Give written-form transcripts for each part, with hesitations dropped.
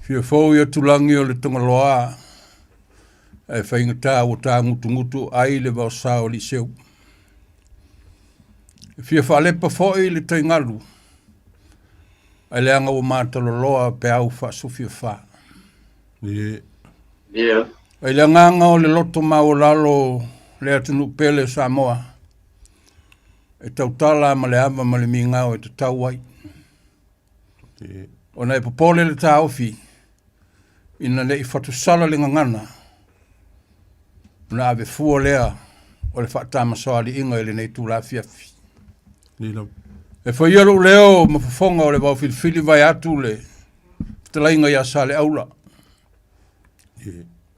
Fia fau ia tulangi o le tongaloa e whaingata o tā ngutu ai le wausa o li seu. Fia whaalepa foi le taingalu ai le anga o mātaloloa pe au whaasufia wha. Yeah. Ai le nganga o le loto mau lalo le atunu pele Samoa e tautala ma le ama ma le mingao e te tau ai. O na e popole le tā ofi ina le i whatusala le ngangana na ave fua lea o le whaatama soali inga ele nei tū la fiafi. E whaialu leo ma fufonga o le wau filifili vai atu le talainga ia sa le aula.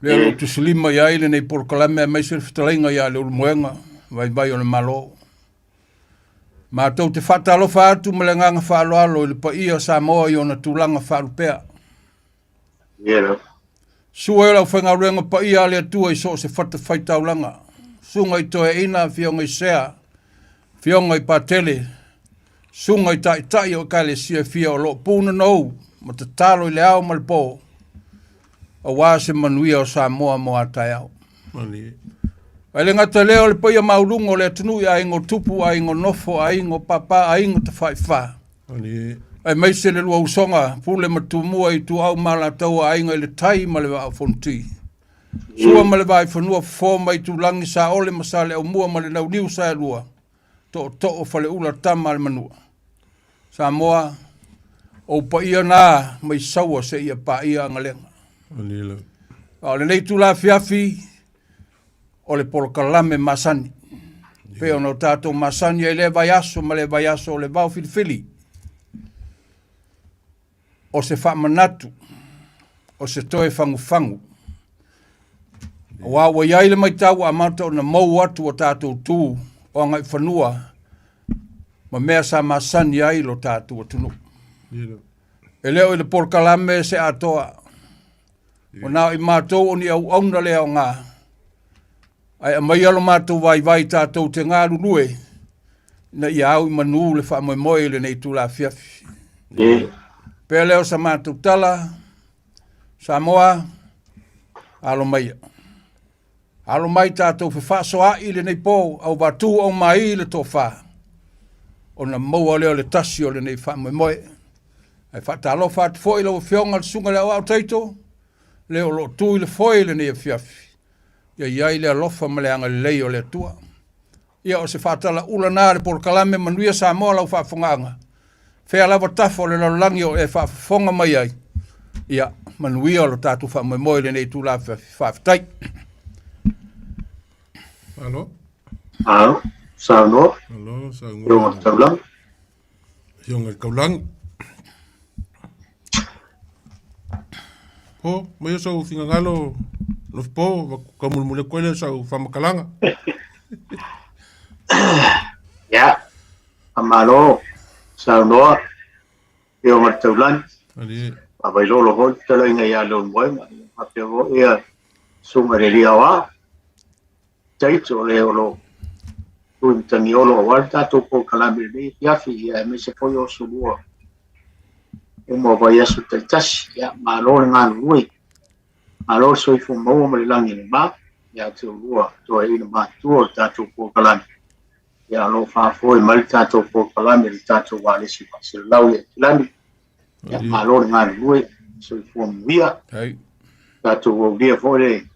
Leo lo tu silima ia ele nei porkalame a maise le talainga ia le ulmoenga vai o le malo. Ma tau te whaatalo whaatu ma le nganga whaaloalo le pa ia Samoa i ona tūlanga whaalupea. Yeah. Sua ela whainga ruenga pa ia le atua i so se whata whaitaulanga. Sunga i toe ina fionga i sea, fionga i patele, sunga i tai o kale sia fia o lo puna nou, ma te talo i le au malpo, a wase manuia o Samoa mo atai au. Ai le ngata leo le paia maulungo le atunui a ingo tupu, a ingo nofo, a ingo papa, a ingo te whaiwha. Ai meise le lua usonga, pule matumua i tu au mala tau a inga i le tai ma le wa fonti. Sua ma le vai whanua fōma i tu langi sa ole masale au mua ma le nau niu sa lua. To o fale ula tama le manua. Samoa, o pa ia nā mai saua se ia pa ia ngalenga. O le nei tu la fiafi, o le polokalame masani. Peo no tato masani e le vai aso ma le vai aso o le vau filifili. O se whamanatu, o se toe fangu. Wa iai le mai tau a mata o na mau atu o tātou tū, o ngai whanua, ma mea sa masani ai lo tātou o tunu. E leo i le porkalame se atoa, o nao i mātou o ni au auna lea o ngā, ai a mai alo mātou vai tātou te ngā lulue, na i au i manu le whamoe le nei tū la fiafi. Pea leo sa mātou tala, Samoa, alo mai. Alo mai tātou whawhasoa i le nei pō, au watu au mai le tō wha. O na maua leo le tasi o le nei whamoe. Ai whatalo whatu fōi lau whionga le sunga leo au teito, leo lo tui le fōi le nei fiafi. Ia iai le alofa ma le anga le lei o le tua. Ia o se whatala ula nāre por kalame manuia Samoa lau whafunganga. Fea lava tafo le langi o e whafonga mai ai. Ia, manuia o lo tātu whamoe le nei tū la whaftai. Alo? Alo, Saunoa. Alo, Saunoa. Yonga Kaulang. Yonga Kaulang. Po, mai sau finga ngalo los po, kamulmule kwele sau whamakalanga. Ya, amalo, Saunoa. Yonga Kaulang. Ali. Abai lolo hoi, tala inga ia lon moenga. Apea ho ia sungareria wa. Taito leo lo tuintangi olo awal tātou po kalame nei fiafi ia me se poi o sulua e mo vai asu taitasi ia malore ngānu nui malore soifu maua ma le langi ni mā ia te ulua toa ina mā tua o tātou po kalame ia lo whāfoi mali tātou po kalame li tātou wālesi se lau ia kilami ia malore ngānu nui soifu muia tātou o dia fōre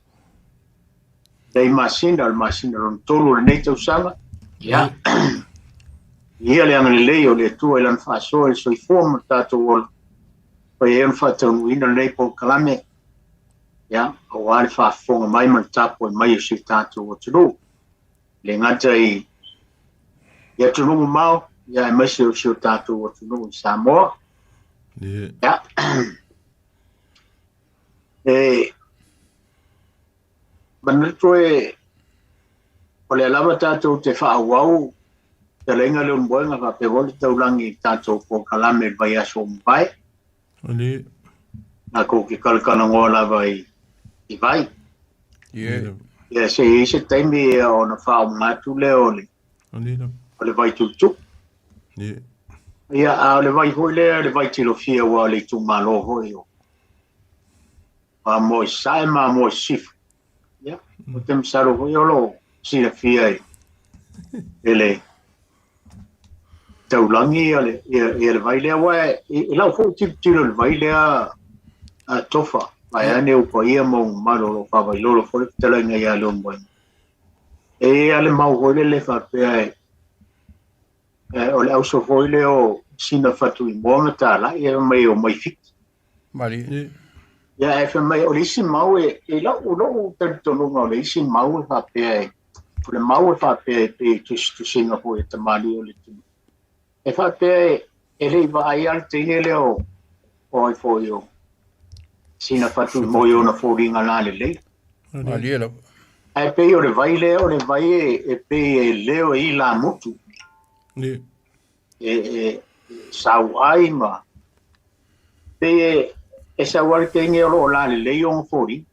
dei masina ron tolu le nei tausanga ia ia le anga lei o le tua ilan whaasoa le soifua ma tātou ola pai eon whaataunuina nei po kalame ia o wāre whaafonga mai man tapo e mai o si tātou o tunu le ngata i ia tunu mau ia e maisi o si o tātou o tunu i Samoa ia Manito e o le alama tātou te whaawau te renga leo mboenga ka pe wole taulangi tātou po kalame vai aso mbai. Ali. Nā ko ki kalakana ngoa lava i vai. Yeah. Ia se taimi o na whao ngātu leo le. Ali. O le vai tutu. Yeah. Ia o le vai hoi lea le vai tilo fia wa le tu malo hoi o. mo sai ma mo sif ya o tem saro ko yolo sina fia ele taulangi ele vai le wa e la fo tiro vai le a tofa mai ane o ko ia mo malo lo fa vai lo fo tele nga ya lo mo e ale mau ho le fa pe o le auso foi le o sina fatu I mo ta la e mai o mai fit Mari. ya e mai o lisi mau e la o lo tanto no no lisi mau fa pe o le mau fa pe tu singa ho e tamali o le tu e fa pe e le vai al tine le o e foi o sina fatu mo yo na foringa la le Mari ela. e pe o le vai e pe leo I la mutu e sauai ma pe e sauai te nge o la le yon fori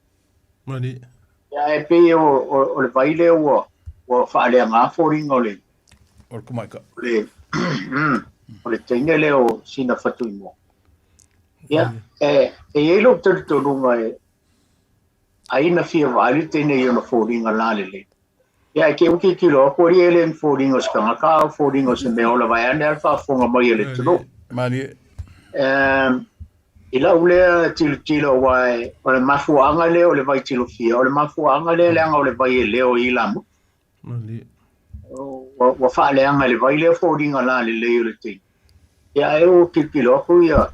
Mari. ya e pe o le vai le o fa le nga fori ngole O kumaika. o le tenge le o sina fatu mo ya e lo to lunga e ai na fia vale te ne yo na fori ngala le ya ke o ki lo ko ri ele fori ngos ka fori ngos me o la vai ande fa fonga mai le tulo Mari. ila ule tilo wai o le mafuanga le o le vai tilo fia o le mafuanga le anga o le vai le o ila mo Mari. wa fa le anga le vai le fori ngala le le te ya e o ki lo ko ya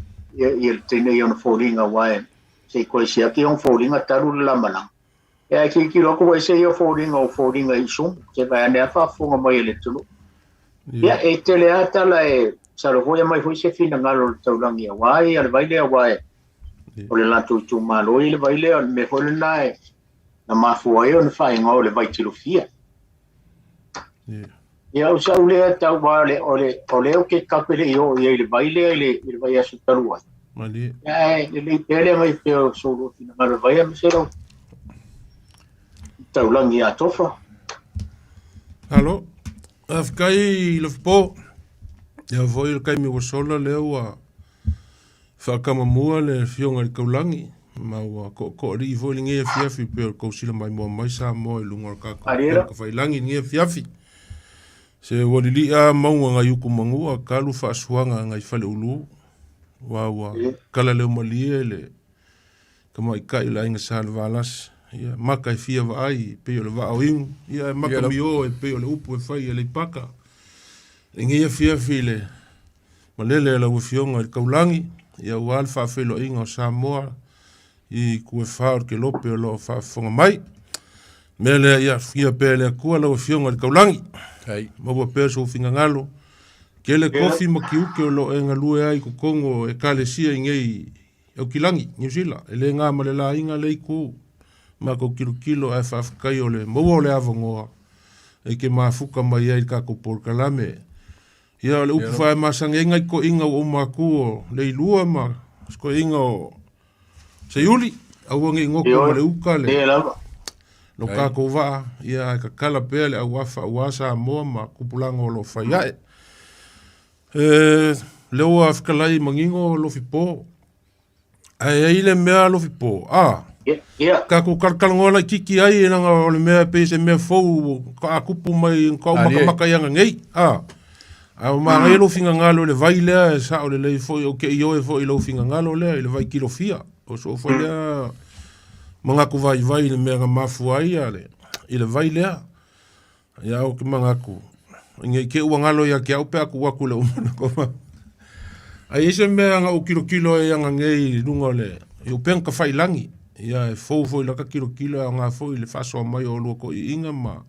te ne yo na fori nga wai se ko sia ki on fori nga taru la mana ya ki lo ko se yo fori nga isu se vai ande fa fonga mai le tulo ya e te le ata la e saro ho mai foi se fina ngalo taulangi wai al vai le wai o le latu tu malo le vai le me ho le nai na mafu ai on fai ngo le vai tilo fia ya o sa ule ta wale o le o ke kapele yo le vai le vai asu tarua Mali. le pele mai pe o solo fina ngalo vai am sero taulangi a tofa Halo. Afkai lo po. Ya voi kai mi wosola le wa. Fa kama mua le fionga le kaulangi. Ma wa ko ri vo linge fiafi pe ko sila mai mai sa mo lunga ka ko fa langi nge fiafi. Se wali a maunga nga yuku mangua kalu fa suanga nga fale ulu. Wa kala le mali le. Kama kai la inga salvalas. Ya maka fia va ai pe le va awing. Ya maka mio e pe le upu e fai le paka. Ingia fia file. Malele la wifionga i kaulangi. Ia wal fa filo inga o Samoa. I kue whaor ke lope o lo fa fonga mai. Mele ia fia pele kua la wifionga i kaulangi. Maua peso ufinga ngalo. Kele kofi makiuke o lo e ngalue ai kukongo e kale sia ingei au kilangi, New Zealand. Ele ngā malela inga le iku. Mako kilo e whafkai o le maua o le avongoa. E ke mafuka mai ai kako porkalame. Ia le upu whae masang e ngai ko inga o maku o le ilua ma. Sko inga o se yuli. Au angi ngoko ma le uka le. No kako waa. Ia e ka kala pea le au wafa wasa moa ma kupulanga o lo whaiae. Leo afkalai mangingo lo fipo. Ai ile mea lo fipo. Kako kalkalangola kiki ai nanga o le mea pese mea fou. Ka akupu mai kau makamaka yanga ngei. Au ma lo finga ngalo le vai le sa o le le foi o ke io e foi lo finga ngalo le vai kilo fia o so foi le manga ku vai le mega mafu ai ale ile vai le ya o ke manga ku nge ke u ngalo ya ke au pe aku wa ku le umana ko ai se mega o kilo e nga ngei lunga le yo pen ka fai langi ya foi la ka kilo nga foi le faso mai o lo ko inga ma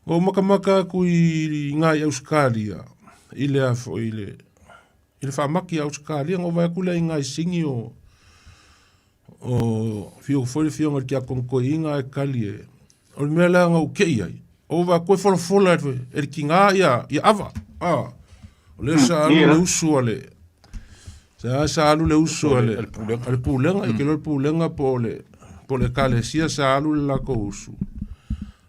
o makamaka kui ngai Australia. Ile afo ile whamaki Australia. Ngo vai kula ngai singi o fio fionga kia konko inga e kali e. O mea lea ngau kei ai. O vai koe fola e ki ngā ia ava. O le sa alu le usu ale. Sa alu le usu ale. Ale pūlenga. Ike lo pūlenga po le kale sia sa alu le lako usu.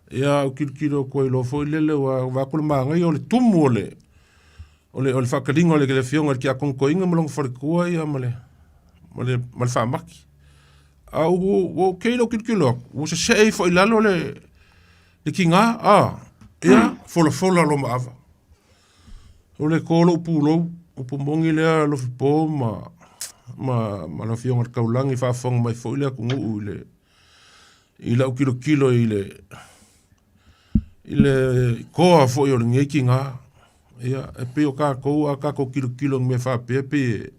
Ia o kilo koe lo foi lele wa kula manga i o le tumu o le whakaringa o le fionga ki a konko inga malong wharekua ia ma le whamaki. o keilo kilo o se sei fo ilalo le kinga ia fola lo maava o le kolo pulo o pumongi le lo fipo ma la fionga kaulangi fa fong mai fo ile ku ngu ile o kilo ile koa fo yo ngi kinga ia e pe o ka ko kilo me fa pepe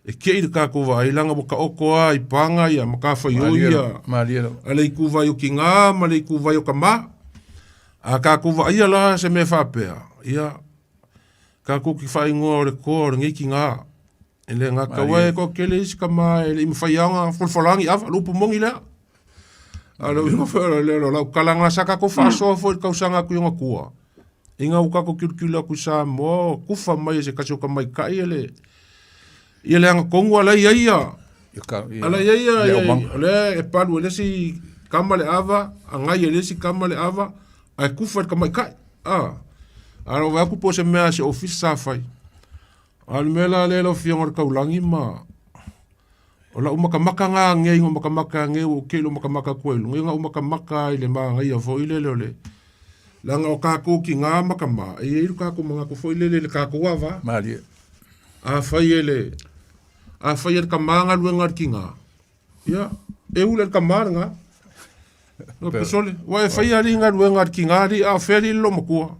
e kei ka ko vai langa mo ka oko ai panga ia ma ka fa yo ia ale ku vai o kinga ma le ku vai o kama a ka ko vai la se me fa pe ia ka ko ki fa ngo le ko ngi kinga ele nga ka wai ko kele is kama ele im fa yanga folfolangi af lu pumongi la alo yo fa le la kalanga saka ko fa so fo ka usanga ku nga kuwa inga uka ko kilo ku sa mo ku fa mai se ka so ka mai ka ele ia anga kongo ala ia ala ia le e palu le si kamale ava anga ia le si kamale ava ai kufa ka mai kai ara wa ku pose me se office sa fai al mela le lo fiong ka ulangi ma ola umaka nga nge umaka nge o kelo umaka ko lu nga umaka ile ma nga ia fo ile le langa o ka ko ki nga makama e iru ka ko mga ko fo ile le ka ko ava mali a fai ele a fai el kamanga luenga kinga ya e ule el kamanga no pesole wa fai ali nga luenga kinga ri a feri lo makua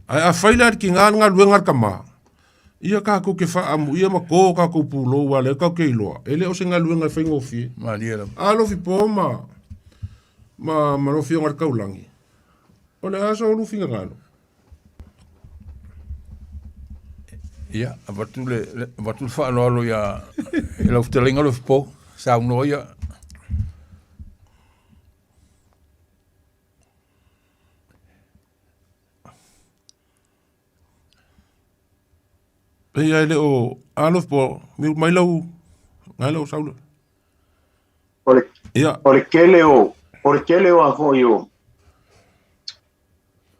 a fai la kinga nga luenga kama ia ka ko ke fa amu ia mako ka ko pulo wale ka ke lo ele o singa luenga fai ngofi mali a lo fi poma ma lo fi ngar kaulangi ole aso lu finga ngalo ia watu fa lo ya lo ftelinga lo po sa uno ya ia ele o alof po mai lau ngalo saulo ole kele o a fo yo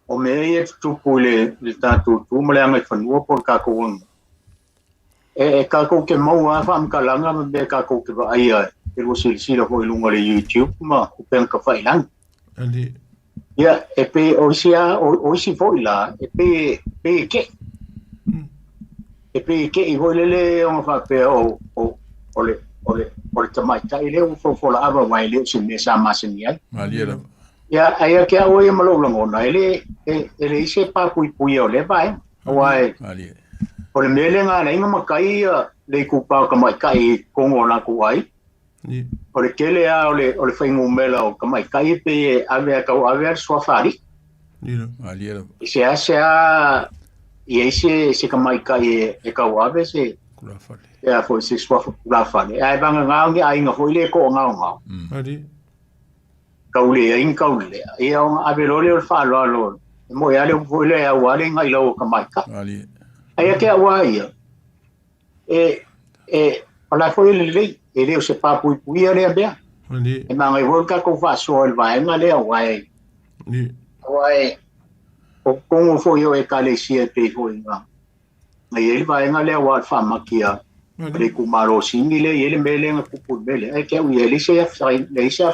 o me e tu pule le tatu tu mole anga fanua por ka ko e ka ko ke mau a fam ka langa me ka ko ke ai ai e lo silsila ko ilunga le YouTube ma ko pen ka fai lang ali ya e pe o si foi la e pe ke i voi le o fa pe o ole tamai tai le o fo la ava mai le sin me sa masini ai mali ya ai ke o e malo longo na ele ise pa pui o le vai wai mali ole mele nga na inga makai le ku pa ka mai kai kongo na ku ai ni ole kele a ole faingu mela o ka mai kai pe ave safari ni mali ise ise ka mai kai e ka ave se kula fale ya foi se safari ai banga nga ai nga foi le ko nga ali kaule inkaule ia ave lole o fa lo mo ya le foi le wa le ngai lo ka mai ka mali ai ke wa ia ala foi le ele o se pa pui le bea ali e manga i volka ko fa so el vai nga le wai ni o kongo foi o e kale sia pe foi nga ai ele vai nga le wa fa makia le ku maro singile ele mele nga ku pu mele ai ke ui ele se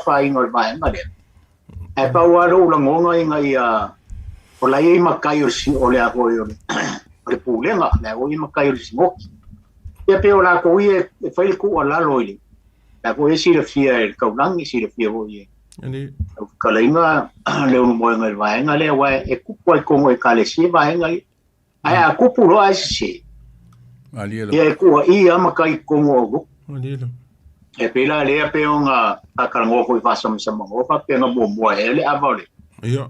fa ngol vai nga le e pa wa ro la ngonga nga ia o la i makai o si o le a foi o le pulenga le o i makai o si mo e pe o la ko i e fai ku ala loile la ko e si le fia el kaulangi si le fia o i ali ka le nga le o mo nga vai nga le wa e ku ko ko e kale si vai nga ai a ku pu lo ai si mali e ku i ama kai ko mo ali e pe la le pe nga ka ngo ko fa sam mo fa pe nga mo ele avole ia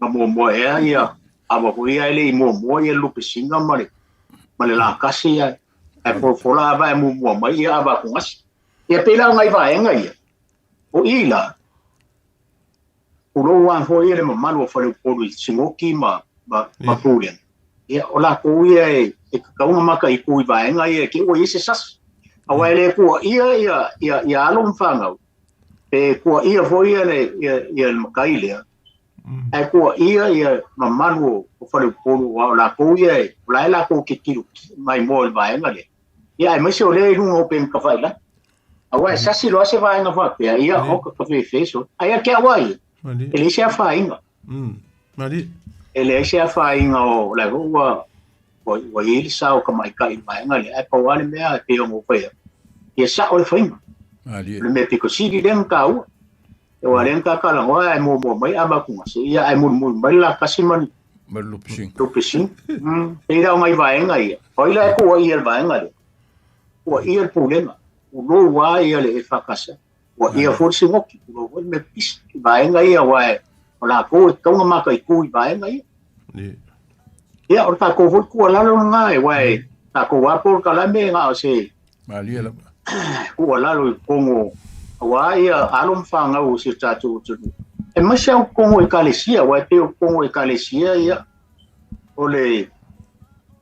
mo ia ava ko ia ele mo ia lu pisinga male la kasi ia e por fola vai mo mai ia ava ko ngas e pe la ngai vai ngai o ila o lo wa fo ile mo malo fo le po singoki ma pulen ia ola ko ia e ka uma maka i ku vai ngai e ke o ise sas awa ele ko ia alom fanga e ko ia fo ia le ia makaile ai ko ia mamanu o fale polo wa la ko ia la ko ke kilu mai mo vai ngale ia ai mai se ole lu open ka fai la Awa sasi lo se vai na fa pe ia o ka fe feso. Ai ke awai. Ele se fa inga. Mari. Ele se fa inga o la wa il sa o ka mai kai mai nga le ai pa wale me a pe o mo pe. Ia sa o le fa inga. Ali. Le me pe ko si di den ka u. E wa len ka la wa ai mo mai aba ku se ia ai mo mai la ka simani. Malupsing. Lupsing. Pe da mai vai nga ia. Oi la ko ia vai nga le. Wa ia problema. Ulo wa ia le fakasa wa ia forse ngoki ulo wa me pis vai nga ia wa la ko ka ma kai ku vai nga ia ia o ta ko vo ku la lo nga e wa ta ko wa por kala me nga se Mali la. ku la lo ko wa ia alum fa nga o se ta tu e ma se ko e kalesia wa te ko e kalesia ia ole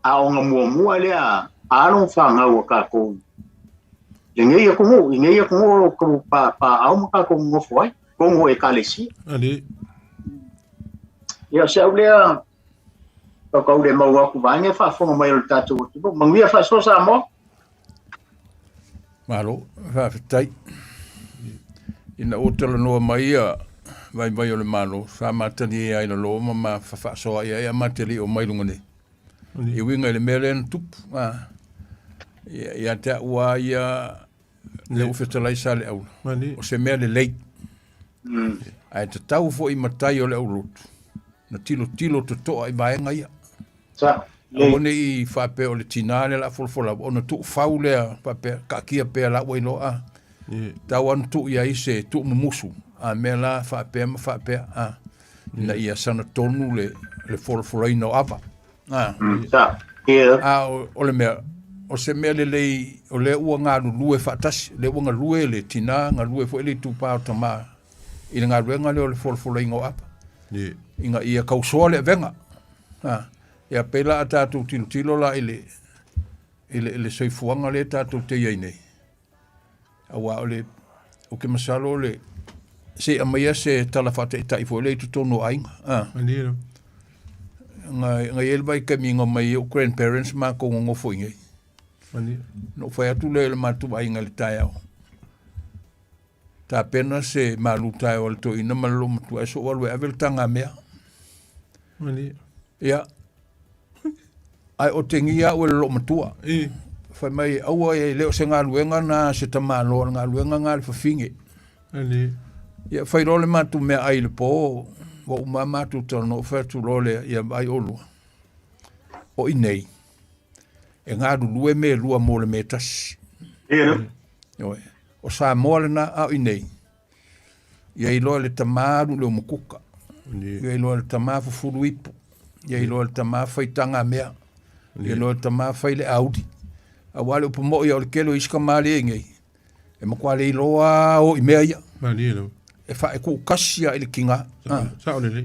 a o nga mo le a alum fa nga o ka ko Ingeia como pa au maka ko ngo foi, ko e kalesi. Ali. Ia se ulea ko le mau ku banya fa fo mai o tatu. Mangia fa so sa mo. Malo, fa tai. Ina otela no mai vai o le malo, fa matani ai no ma fa so ai mateli o mai lungone. I winga le melen tup. Ia te ua ia le ufetalai sa le aula. O se mea le leit. Ai te tau fo i matai o le aulotu. Na tilo te toa i baenga ia. Sa. One i whape o le tinane la folfola. O na tuk fau lea whape kakia pea la wainoa. Tau anu tuk ia i se tuk mumusu. A mea la whape na ia sana tonu le folfola ino apa. Sa. O le mea o se mea lei o le ua ngā lue whaatasi, le ua ngā lue le tina, ngā lue fo ele tūpā o tamā. I ngā lue ngā leo le folfola ingo apa. I ngā ia kausoa le venga. Ia pela a tātou tilo la ele soifuanga le tātou te iei nei. Awa o le, o ke masalo le, se amaia se talawhata i taifo le tu tono ainga. Ngā elwai kami ngā mai o grandparents mā ko ngofo ingei. No fai atu le matu ainga le tai au. Ta pena se malu tai o le to ina malo matu ai so walu avel tanga mea. Ia. Ai o tengia o le lo matua. Fai mai aua e leo se ngā luenga na se tamalo ngā luenga ngā le fafinge. Ia fai lo le matu mea ai le po wa uma matu tono fai tu lo le ia ai olua. O inei. E ngā lue me lua mo le metasi. O sa moale na au i nei. Ia i loa le tamaru leo mukuka. Ia i loa le tamaru furu ipu. Ia i loa le tamaru faitanga mea. Ia i loa le tamaru fai le audi. A wale upo mo ia o le kelo iska maale e ngei. E makua le i loa o i mea ia. E fa e ku kasia i le kinga. A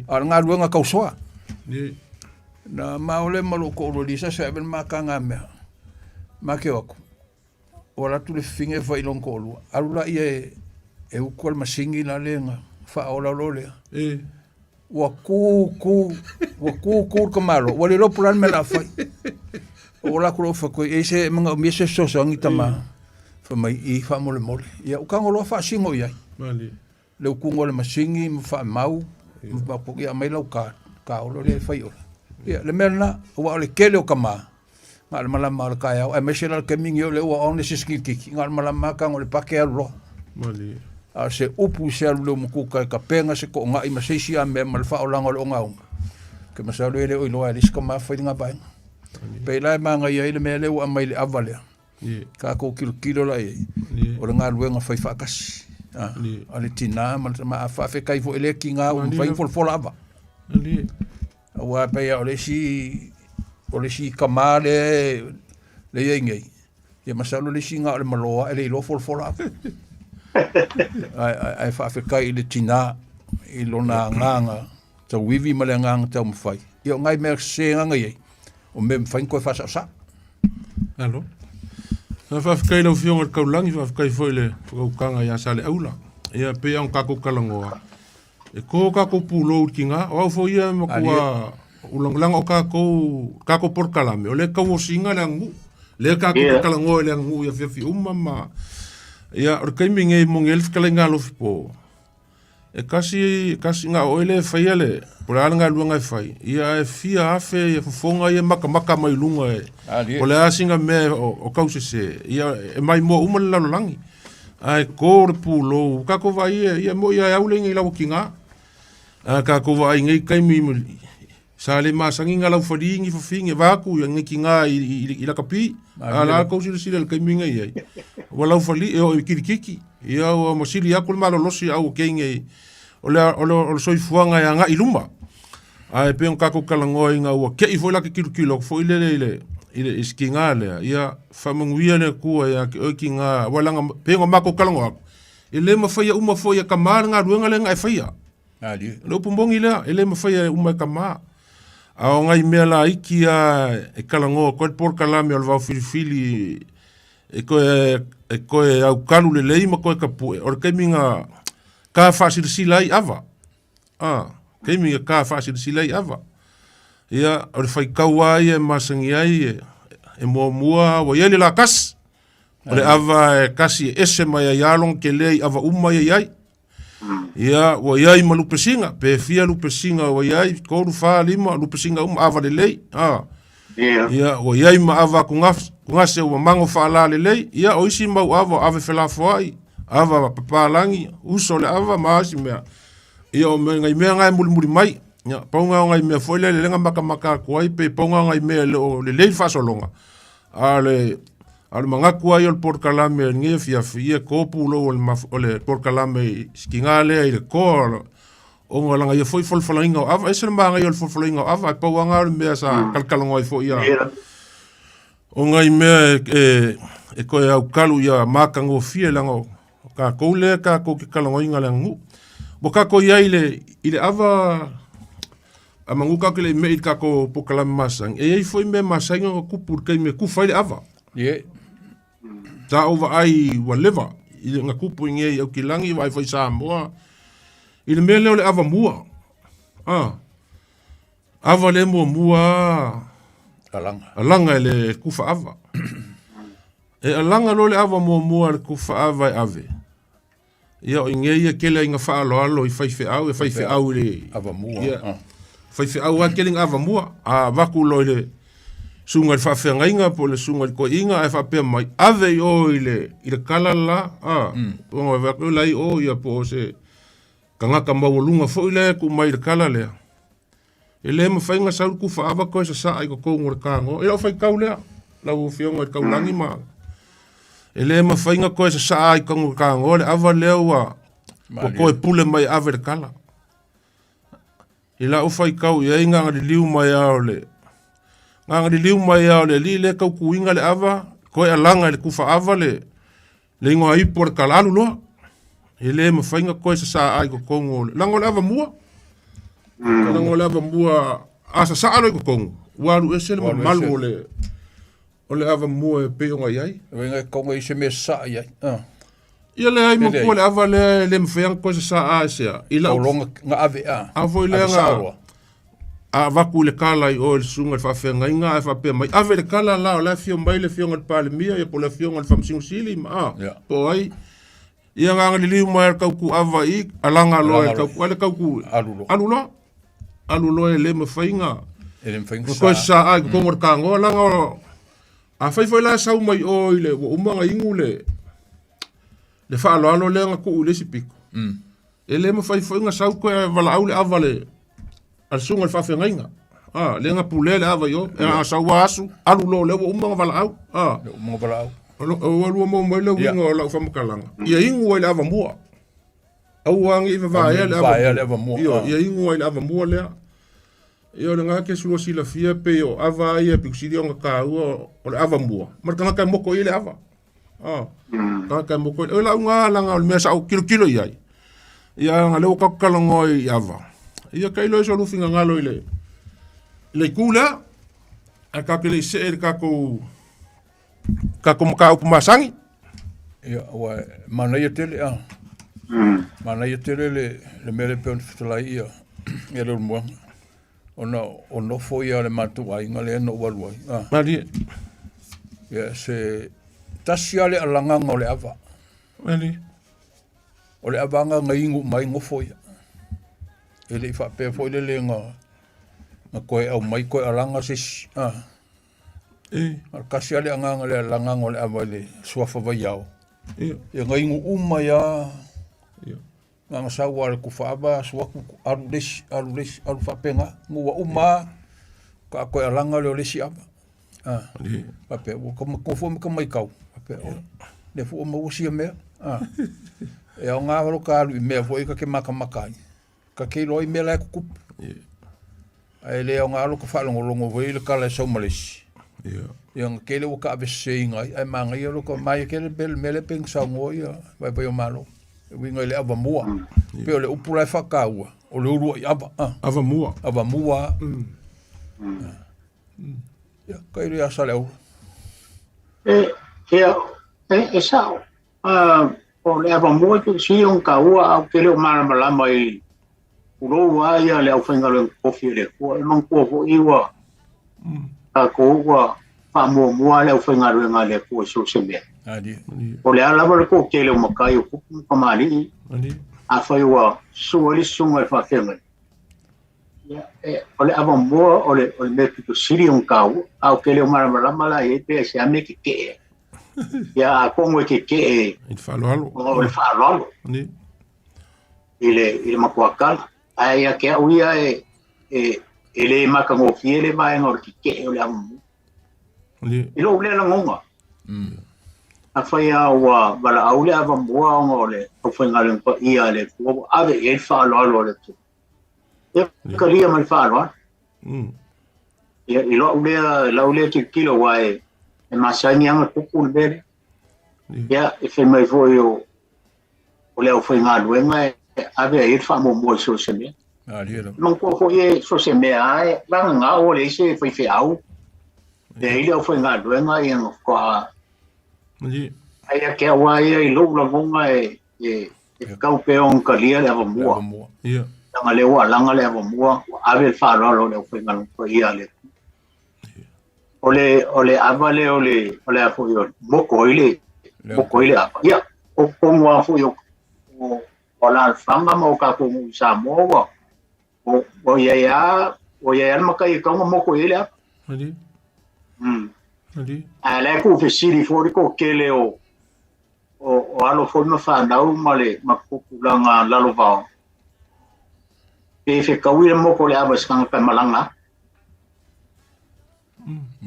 ngā luenga kausoa. Na maole malo ko lo lisa sa ben makanga mea. Make wako. Ora tu le finge vai long ko lu. Alula ie e ukol masingi la lenga. Fa ola lole. Wa ku ko malo. Wa le lo plan me la fai. Ola ko fa ko e se manga mi se so so ngita ma. Fa mai I fa mole mole. Ia ukango lo fa singo ia. Le ukungo le masingi fa mau. Ba ko ia mai lo ka olo le fai ola. Ia le merna wa le kele o kama. Ngal malama le kaya o emotional keming yo le wa on le skiki. Ngal malama ka ngol pake alo. A se upu se alu mo ku ka penga se ko nga I masisi a me mal fa o lango o nga. Ke masalo ele o lo ali ska ma fa nga ba. Pe la ma nga ye le mele o mai le avale. Ka ko kilo la e. O nga lu nga fa fa kas. Ali tina ma fa fe kai fo ele ki nga o fa fo lava. Wa pe ya ole si kamale le yengei ye masalo le singa le maloa ele lo fola ai fa kai le tina I lona nganga ta wivi male nganga ta mfai yo ngai merse nganga ye o mem fai ko fa sa allo fa kai lo fiong al kaulangi fa kai foi le ko kanga ya sale aula ia pe on ka ko kalangoa e ko ka ko pulo kinga o fo ia mo ko ulang o kako por kalame o le ka wosinga le angu le kako por kalango le angu ya fi umma Ia, o kai minge monge elf kala ngā lofi po. E kasi ngā oile whai ale, pora ala ngā luanga e whai. Ia e fia afe, e fufonga ia maka mai lunga e. O le asinga me o kausese. Ia e mai mua umale lalolangi. Ai kore pūlo, kako vai ia mo ia aulengi lau ki ngā. Kako vai ngai kaimi, sa le masangi ngā lau wharingi whawhingi waku, ia ngai ki ngā i la kapi. Ala kausile sile le kaimi ngai ai. Wa lau whali, e o kirikiki. Ia o masili aku le malolosi au kenge, o le soifuanga ia ngā i luma. Ai peon kako kalangoi ngā ua kei foi la ke kilo, foi le iski ngā lea, ia whamanguia le kua ia ki ngā walanga peonga mako kalangoa. E le mawhaia uma foi a kamara ngā ruenga le ngā e whaia. Le upumbongi lea, e le mawhaia uma e kamara. Ao ngai mea la iki e kalangoa, koe por kalame al vau filifili, e koe au kalu le leima koe kapue. Ora keiminga ka whasirisila i ava. Keiminga ka whasirisila i ava. Ia, ore whaikau ai e masangi ai e mua wa ieli la kas. Ore ava e kasi e ese mai ai along ke lei ava umai ai ai. Ia, wa iai ma lupesinga, pe fia lupesinga wa iai, koru wha lima, lupesinga ava le lei. Ia, wa iai ma ava kungase ua mango wha la le lei. Ia, oisi mau ava whelafo ai. Ava papalangi, uso le ava maasi mea. Ia, o ngai mea ngai muri mai. Ya, paunga ngai mea foi le lenga maka kuai pe paunga ngai mea le lei fasolonga. Ale mangaku ai o Port Kalame nge fia kopu lo o le Port Kalame skingale ai le ko o ngala ia foi folfolinga ava ese manga ia folfolinga ava paunga mea sa kalkalonga ai foi ia. O ngai mea e ko au kalu ia makango fia lango ka koule ka ko ki kalonga inga langu. Boka ko ia ile ava a manguka ke le mei kako pokalame masang. E ei foi me masang o kupur kei me kufa ile ava. Ta ova ai wa leva. Ile nga kupu ingei au kilangi vai foi Samoa. Ile me leo le ava mua. Ava le mua. Alanga ele kufa ava. E alanga lo le ava mua le kufa ava e ave. Ia o ingei e kele inga wha alo i whaife au le ava mua. Whaife au a keling ava mua, a waku loi le sunga le whawhenga inga, po le sunga le ko inga, e whapea mai ave i o i le kalala, o e waku lai o ia po se kangaka mawalunga fo i le ku mai le kalalea. E le ma whainga sauru ku whaava koe sa saa i ko kongo le kango, e o whaikau lea, lau whionga i kaulangi maa. E le ma whainga koe sa saa i kongo le kango, le ava leo wa, ko koe pule mai ave le kala. I la o fai kau ia inga ngari liu mai ao le. Ngari liu mai ao le li le kau kuinga le ava, koe alanga le kufa ava le ingoa ipo le kalalu loa. I le ma whainga koe sa saa ai ko kongo le. Lango le ava mua. Lango le ava mua asa saa alo i ko kongo. Waru ese le malu o le ava mua e peonga iai. Wenga kongo i se me saa iai. Ia le ai mo ko le ava le mfeang ko sa a sea. Ila longa nga ave a. Avo le nga. A vaku le kala i o le sunga le whawhenga inga e whapea mai. Ave le kala la o le fio mai le fionga le pale mia e po le fionga le whamsingu sili ma. Po ai. Ia nga li liu mai kau ku ava i alanga loa e kau ku ale kau ku alulo. Alulo e le mawhainga. E le mawhainga sa. Ko sa a kongo le kango alanga o. A whaifoi la sau mai o i le umanga ingu le whaaloalo le nga ku ule si piko. E le ma whaifoinga sau koe wala au le ava le al sunga le whawhenga inga. Le nga pule le ava yo. E nga sau wa asu. Alu lo le wa umanga wala au. Le umanga wala au. Alua mo mai le winga o lau whamakalanga. Ia ingu wai le ava mua. Au wangi iwa vaea le ava mua. Ia ingu wai le ava mua lea. Ia le nga ke sua sila fia pe o ava ia pikusiri o nga ka ua o le ava mua. Martanga kai moko i le ava. Kai moko i la unga langa o le mea sa au kilo iai. Ia nga leo kakalongo i ava. Ia kai loe so lufinga ngalo i le. Le kula. A kakele i se e kako maka upu masangi. Ia wa mana ia tele a. Mana ia tele le mere peon fitalai ia. Ia le mua. Ono fo ia le matu ai ngale no waluai. Mari. Ia se tasi ale alanga ngole ava. Ani. O le avanga ngai ingu mai ngofo ia. Ele i whape fo ile le nga koe au mai koe alanga sis. Kasi ale anganga le alanga ngole awa le suafa vai au. Ia ngai ingu ia. Nga sa wale ku whaaba suaku aru whapenga. Ngua ka koe alanga leo lesi aba. Pape, kofo me ka mai kau. Pape, ne fu o mawusia mea. E au ngā haro ka alu i mea fo ika ke maka. Ka kei loi mea lai kukupu. Ai le au ngā haro ka whalongolongo vai le kala e sau malesi. Ia ngā kele o ka avese ingai. Ai maa ngai alo ka mai kele bel mele peng sau ngoi. Vai o malo. Winga le ava mua. Peo le upulai whakaua. O le urua i ava. Ava mua. Ava mua. Ia, kai rea sa leo. E sao. O le ava mua tu si un ka ua au kele o malama i uroa ia le au whaingaro kofi le kua. E man kua fo iwa. A ko ua mua le au whaingaro ngā le kua so se mea. O le alawa le ko kele o makai o kupu kamari. A whai ua suali sunga e whawhenga. O le ava mua o le me pito siri un ka ua. Au kele o malama la e pe se ame ke ke. Ia a kongo ke ke I whaloalo. O le whaloalo. I le makuakala. Ai a ke au ia e le makangofie le mai ngor ke o le amu. I lo le ngonga. A whai a ua wala au le ava mua o le o whaingare pa ia le kuo ave e whaloalo le tu. E karia mai whaloalo. I lo le kilo wae e masani anga kuku le bere. Ia, e whai foi o leo foi ngā luenga e ave e wha so se mea. Man kua foi so se mea ai, langa ngā o le ise e whai au. E leo foi ngā luenga e ngā kua. Ai a kia wai e lo la vonga e kau peo ngā lia le ava mua. Langa leo a langa le ava mua, ave wha leo foi ngā luenga ia le. Ole avale ole afo yo moko ile apa ya o kongo afo yo ola fanga mo ka ko sa mo o ya makai ko moko ile apa ala ko fesiri fori ko kele o alo forma fa ndau male makupulanga lalo va e fe kawira moko le abas kang malanga.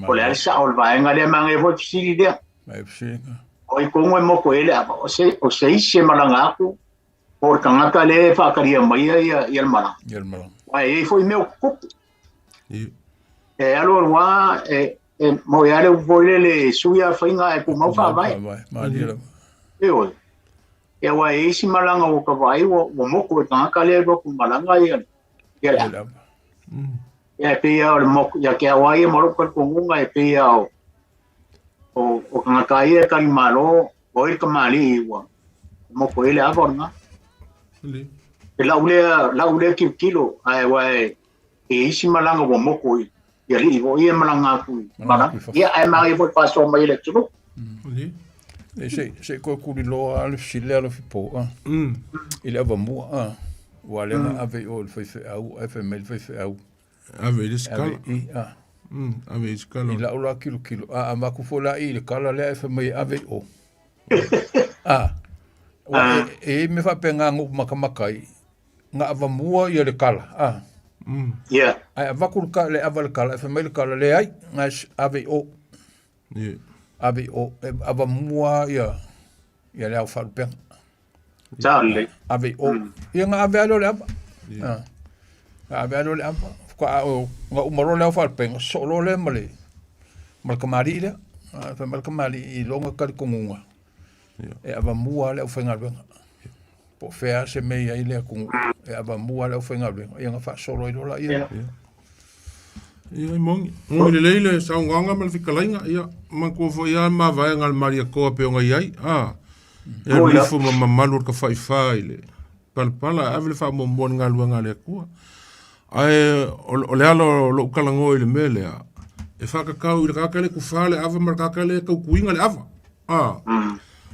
O le alisa o le vaenga le mange vo siri dia. O i kongo e moko ele apa o se ise malanga aku por kangata le whakaria mai ia el malanga. Wai e foi meu kupu. E alo wa mo ia le voile le suia whainga e ku mau whawai. E oi. E wai e si malanga o ka vai o moko e kangata le ku malanga ia. Ia. Ya pia o mo ya ke awai mo ko kongunga e pia o kanga kai e kali malo o il kamali wa mo ko ile aborna e laule kilo ai wai e isi malanga mo ko ya li o ia malanga ku mana ya ai mai vo paso mai le tulu e se ko kuli lo al sile al fipo il ava mo wale ave o foi au fml foi au ave le skala ave skala ila ola kilo ma ku fola i le kala le fa mai ave o e me fa penga ngu makamakai nga ava mua i le kala yeah ai ava ku ka le ava le kala fa mai le kala le ai nga ave o ave o ava mua ia le au fa penga Charlie ave o ia nga ave alo le ava ave alo le ava nga umaro le fa penga solo le male mal kamari le fa mal kamari i longa kali kongunga e ava mua le fa ngalwenga po fea se me ia ile ku e ava mua le fa ngalwenga ia nga fa solo i lola ia ia mongi le leile sa nganga mal fikalainga ia man ko fo ia ma vai ngal maria ko pe nga ia e le fo ma malur ka fa ile pala ave fa mo mon ngalwenga le ku ai o le alo lo kalango ile mele e fa ka kau ile ka kale ku fale ava mar ka kale ku kuinga le ava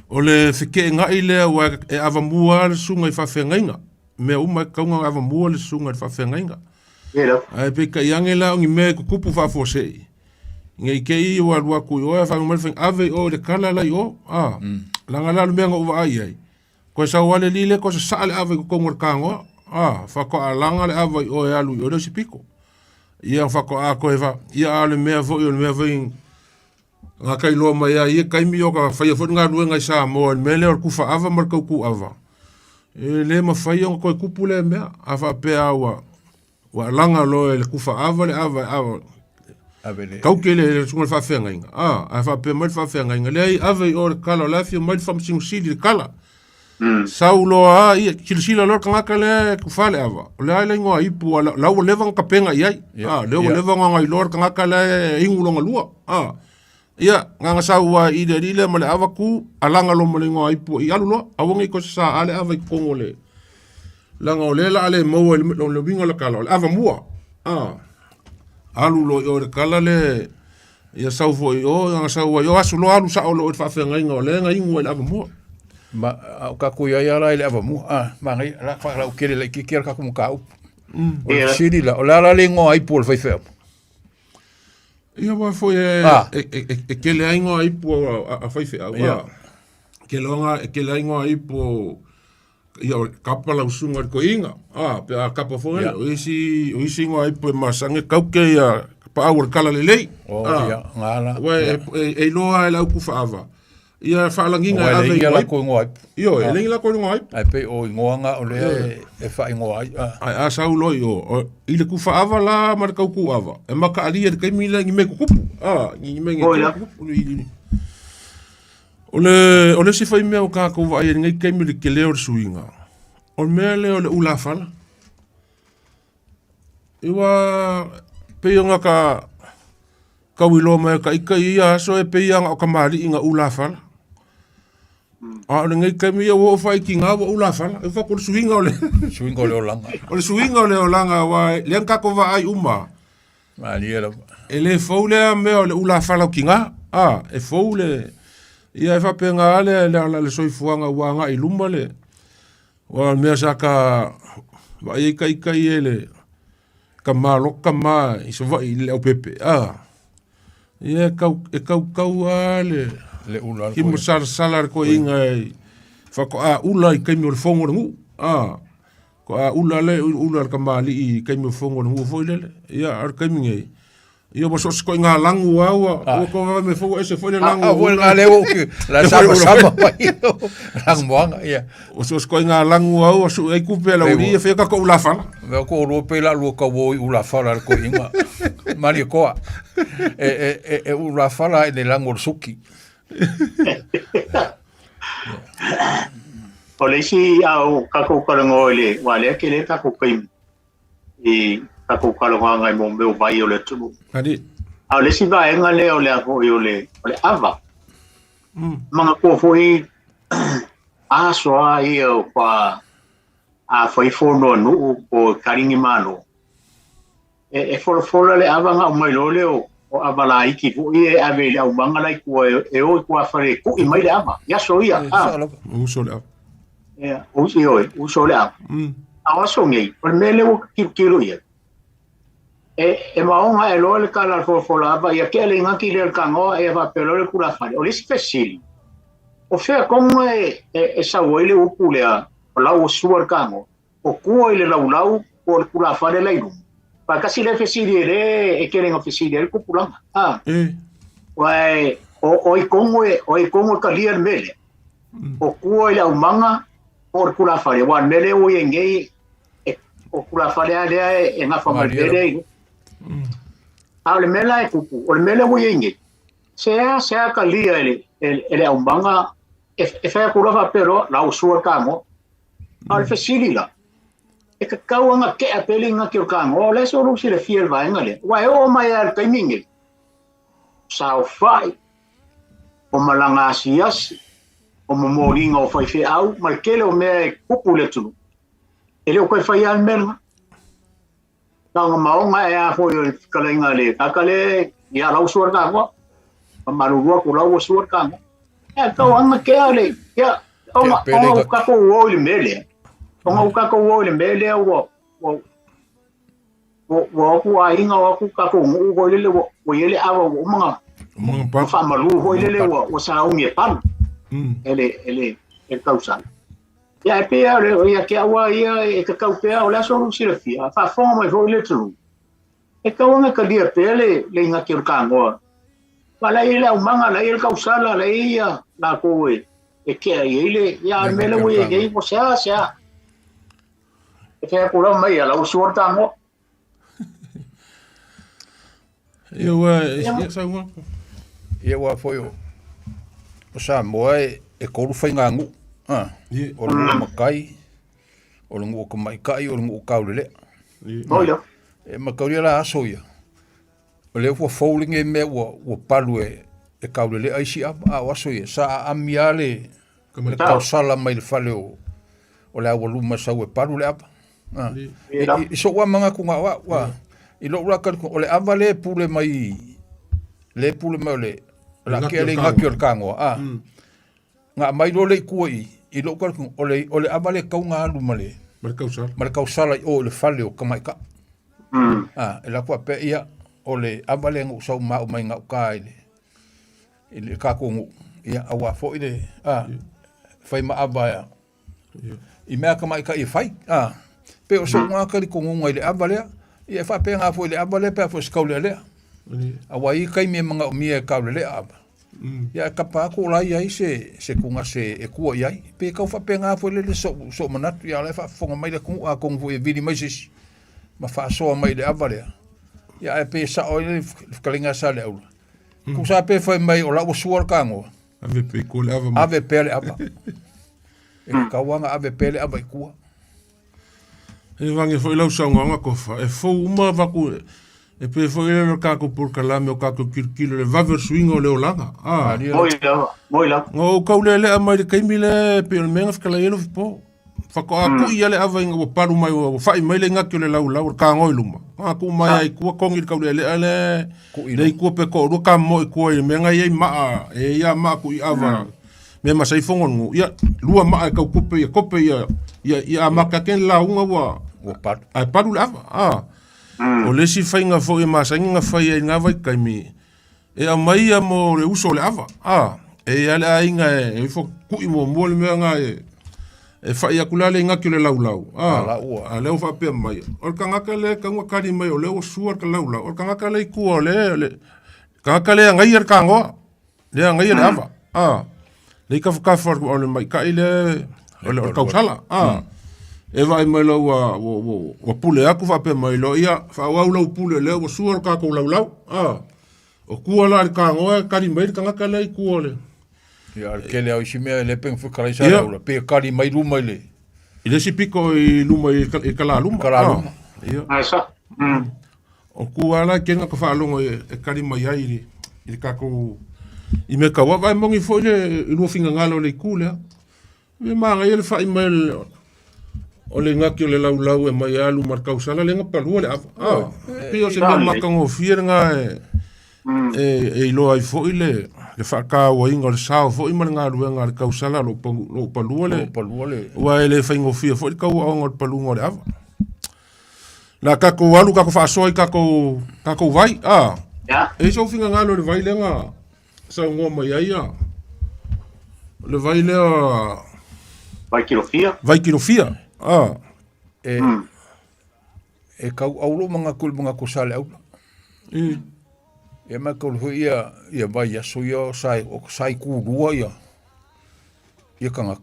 O le whike ngai lea ua e awa mua le sunga I whawhengainga. Mea uma kaunga awa mua le sunga I whawhengainga. Ai pe ka iange la ngi me kupu whawhosei. Ngai ke I ua lua kui oa whangumalwheng ave o le kala lai o. Langa lalu mea uwa ai ai. Ko sa wale lile ko sa sale ave ko kongor kango. Whako a langa le ave o e alu I o si piko. Ia whako a ko ewa. Ia ale mea vo I o le mea ving. Nga kai loa mai a ia kai mi o ka whaia fwot ngā rua ngai sa moa. Mele or kufa ava mar kau ku ava. E le ma whaia ngā koe kupu le mea. Awa pea ua. Wa langa lo le kufa ava le ava. Kau ke le sunga le whawhenga inga. Awa pea mai whawhenga inga. Le ai ave o le kala o lafia mai whamsingu sili le kala. Sau loa ia kilisila lor kangaka le kufale ava. Le ai le ngoa ipu lau levang kapenga iai. Leo levang ngai lor kangaka le ingulonga lua. Ia, nganga saua I le rile ma le awa ku, alanga lo ma le ngoa ipu I alu loa, awangi ko sa ale awa I kongo le. Langa o lela ale maua le winga le kala, le awa mua. Alu lo I o le kala le, ia sau fo I o, nganga saua I o asu lo alu sa o lo I whawhenga inga o le nga ingu le awa mua. Ma, au kaku ia ia lai le awa mua. Ma ngai, la whakala ukere le kikera kaku muka upu. O le siri la, o le ala le ngoa ipu o le whaifea. Ia wa foi e kele aingo ai po a whaiwhea. Kele aingo ai po ia kapa lau sunga ko inga. Pe a kapa fonga. O isi ingo ai po masange kauke ia pa awar kala lelei. Ia, ngala. E loa e lau kufa ava. Ia whaalanginga ave. O e leia la ko ingo ai. Io, e leia la ko ingo ai. Ai pe o ingoanga o lea e wha ingo ai. Ai a sau loi o. I le kufa ava la ma le kauku ava. E maka alia le kaimila ngi me kukupu. Ngi me ngi kukupu. O le si whai mea o kako wa ai ngai kaimila ke leo le suinga. O mea leo le ula fala. Iwa peionga ka kawilo mai ka ika ia so e peionga o ka mari inga ula fala. Le ngai kaimia wo fai ki ngā wa ula fala. E whako le suinga o le. Suinga o le o langa. O le suinga o le o langa wa leang kako wa ai uma. Ma liela. E le fau lea mea o le ula fala o ki ngā. E fau le. Ia e whapenga ale le soifuanga wanga I luma le. Wa mea sa ka wa i ika I ele. Ka loka ma I so wa I le au pepe. Ia e kau ale. Le ula. Ki mo salar ko inga e. Whako ula I kaimi o le fongo na ngu. Ko ula le ula ka mali I kaimi o fongo na ngu foi lele. Ia ar kaimi ngai. Ia mo so ko inga langu awa. O ko me fongo ese foi le langu. Foi nga leo ki. La sama mai. Lang moanga ia. O so ko inga langu awa so e kupe la uri e feka ko ula fala. Me ko ro pe la lu ka wo ula fala ko inga. Mari ko. E ula fala e de langu suki. O le si au kako karango le wale ke le kako kai I kako karango ngai mo me o vai o le tunu. Adi. Au le si va enga le o le ako o le ava. Manga ko foi a soa I o pa a foi fono no o karingi mano. E fola le ava nga mai lo le o avala iki fu I ave le au manga lai ko e o ko afare ku I mai le ava. Ya so ia. Uso le ava. Yeah, uso le ava. Awa so ngai, per mele o kilo ia. E maonga e lo le kala fo lava ia ke le ngaki le kango e va pelo le kula fare. O le speciali. O fea como e sa wele o kulea, o lau o suar kango. O kuo le lau o le kula fare le iru. Pa kasi le fesiri le e kere nga fesiri le kupulanga. Wai o I kongo ka lia mele. O kuo le au manga o le kula fare. Wan mele o I ngei o kula fare ale e nga whamalpere. A le mela e kupu. O le mele o I ngei. Sea ka lia ele au manga e whea kurafa pero la usua kango. A le fesiri la. E ka kauanga ke apeli nga ki o kango. O le so rusi le fiel vaenga le. Wai o mai al kaimingi. Sao fai. O malanga asiasi. O mamoringa o fai fe au. Malkele o mea kupu le tunu. Ele o koe fai al mena. Tanga maonga e a foi o kalenga le. Kakale i a lau suar kango. Marurua ko lau o suar kango. kau anga ke ale. Ya, onga ukako uo le mele. Onga ukako uo le mele wo ku ainga wo ku kako uo le wo yele awa wo mga fa malu ho le wo sa unge pan. Ele kausan. Ya pe ale ya ke awa ya e ka kau pe o la so si le fia fa fo mai ho le tru. E kau anga ka dia pe le nga ke ka ngo. Wala ile au manga la ile kausala la ia la ko e ke ile ya mele wo ye ge ko sa e ke ko la mai la usorta ngo Ia foi o sa moe e ko lu fainga ngu o lu makai o lu ko mai kai o lu kaulele olha e makauri la asoia o le falling e me o palu e kaulele ai si a asoia sa amiale ka sala mai le fale o le awalu masa o palu le apa i so wa manga ku wa i lo ra ka o le avale pule mai le la ke le ngaki o kango nga mai lo le kui i lo ka o le avale ka nga lu male mar kausala o le fale o kamai ka e la kwa pe ia o le avale ngu sau ma o mai nga ka ile ka ko ngu ia awa fo ile fai ma abaya i mea kamai ka i fai pe o so nga ka ko ngu ile avale ia fa pe nga fo ile avale pe fo skaule le awa i kai me manga o mia ka le aba ia ka pa ko la ia se kunga se e ku ia pe ka fa pe nga fo le so manatu ia le fa fo mai le ku a ko ngu e vidi mai sis ma fa so mai le avale ia pe sa o le kalinga sa le au ku sa pe foi mai o la o suor kango ave pe ko le ava ave pe le aba e ka wanga ave pe le aba ku e vange foi lau saunga ko fa e fo uma va ku e pe foi le ka ko por kalame o ka ko kirkilo le va ver swing o le olanga moila o ka le mai de kaimile pe le menga fa la yelo po fa ko aku ia le ava inga o paru mai o fa mai le ngaki le lau ka ngoi luma aku mai ai ku kongi ka le le ku pe ko ro ka mo ku e menga ia ma e ia ma ku i ava me ma sai fongo ngu ia lua ma ka ku pe ia ma ka ken la unga wa o pat ai paru lava o le si fainga fo e ma sainga fai ai nga vai kai mi e a mai a mo le uso le ava e ale ainga e fo ku i mo le menga e fa ia kula le ngaki le lau a le fa pe mai o kanga le kanga kari mai o le o suar ka lau o kanga le ku le kanga le ngai er kango le ngai le ava le ka fa o le mai ka ile o le kausala e vai mai lo wa pule aku fa pe mai lo ia fa wa lo pule le o suar ka ko lau o ku ala kango kari mai kanga le ku le ia ke le au shime le pen fu kala sa la pe kali mai lu mai le ile si piko i luma i kala luma ia asa o ku ala ke nga ko fa longo e kali mai ai i ka ko i me ka wa vai mongi fo le lu finga ngalo le kule me manga ele fa mai o le ngaki le lau e mai alu mar kausala le nga palu le pio se me makango fiernga e lo ai fo ile le fa ka o inga le sao fo ima nga ruenga le kausala lo paluole wa ele fa ingo fia fo ka o ngol palungo le ava na ka ko alu ka ko fa so ka ko vai e so finga nga le vai le nga sa ngo mai ai le vai le vai kilofia e ka aulo manga ko sale au e ma ko ia vai ya so yo sai ku rua ia kanga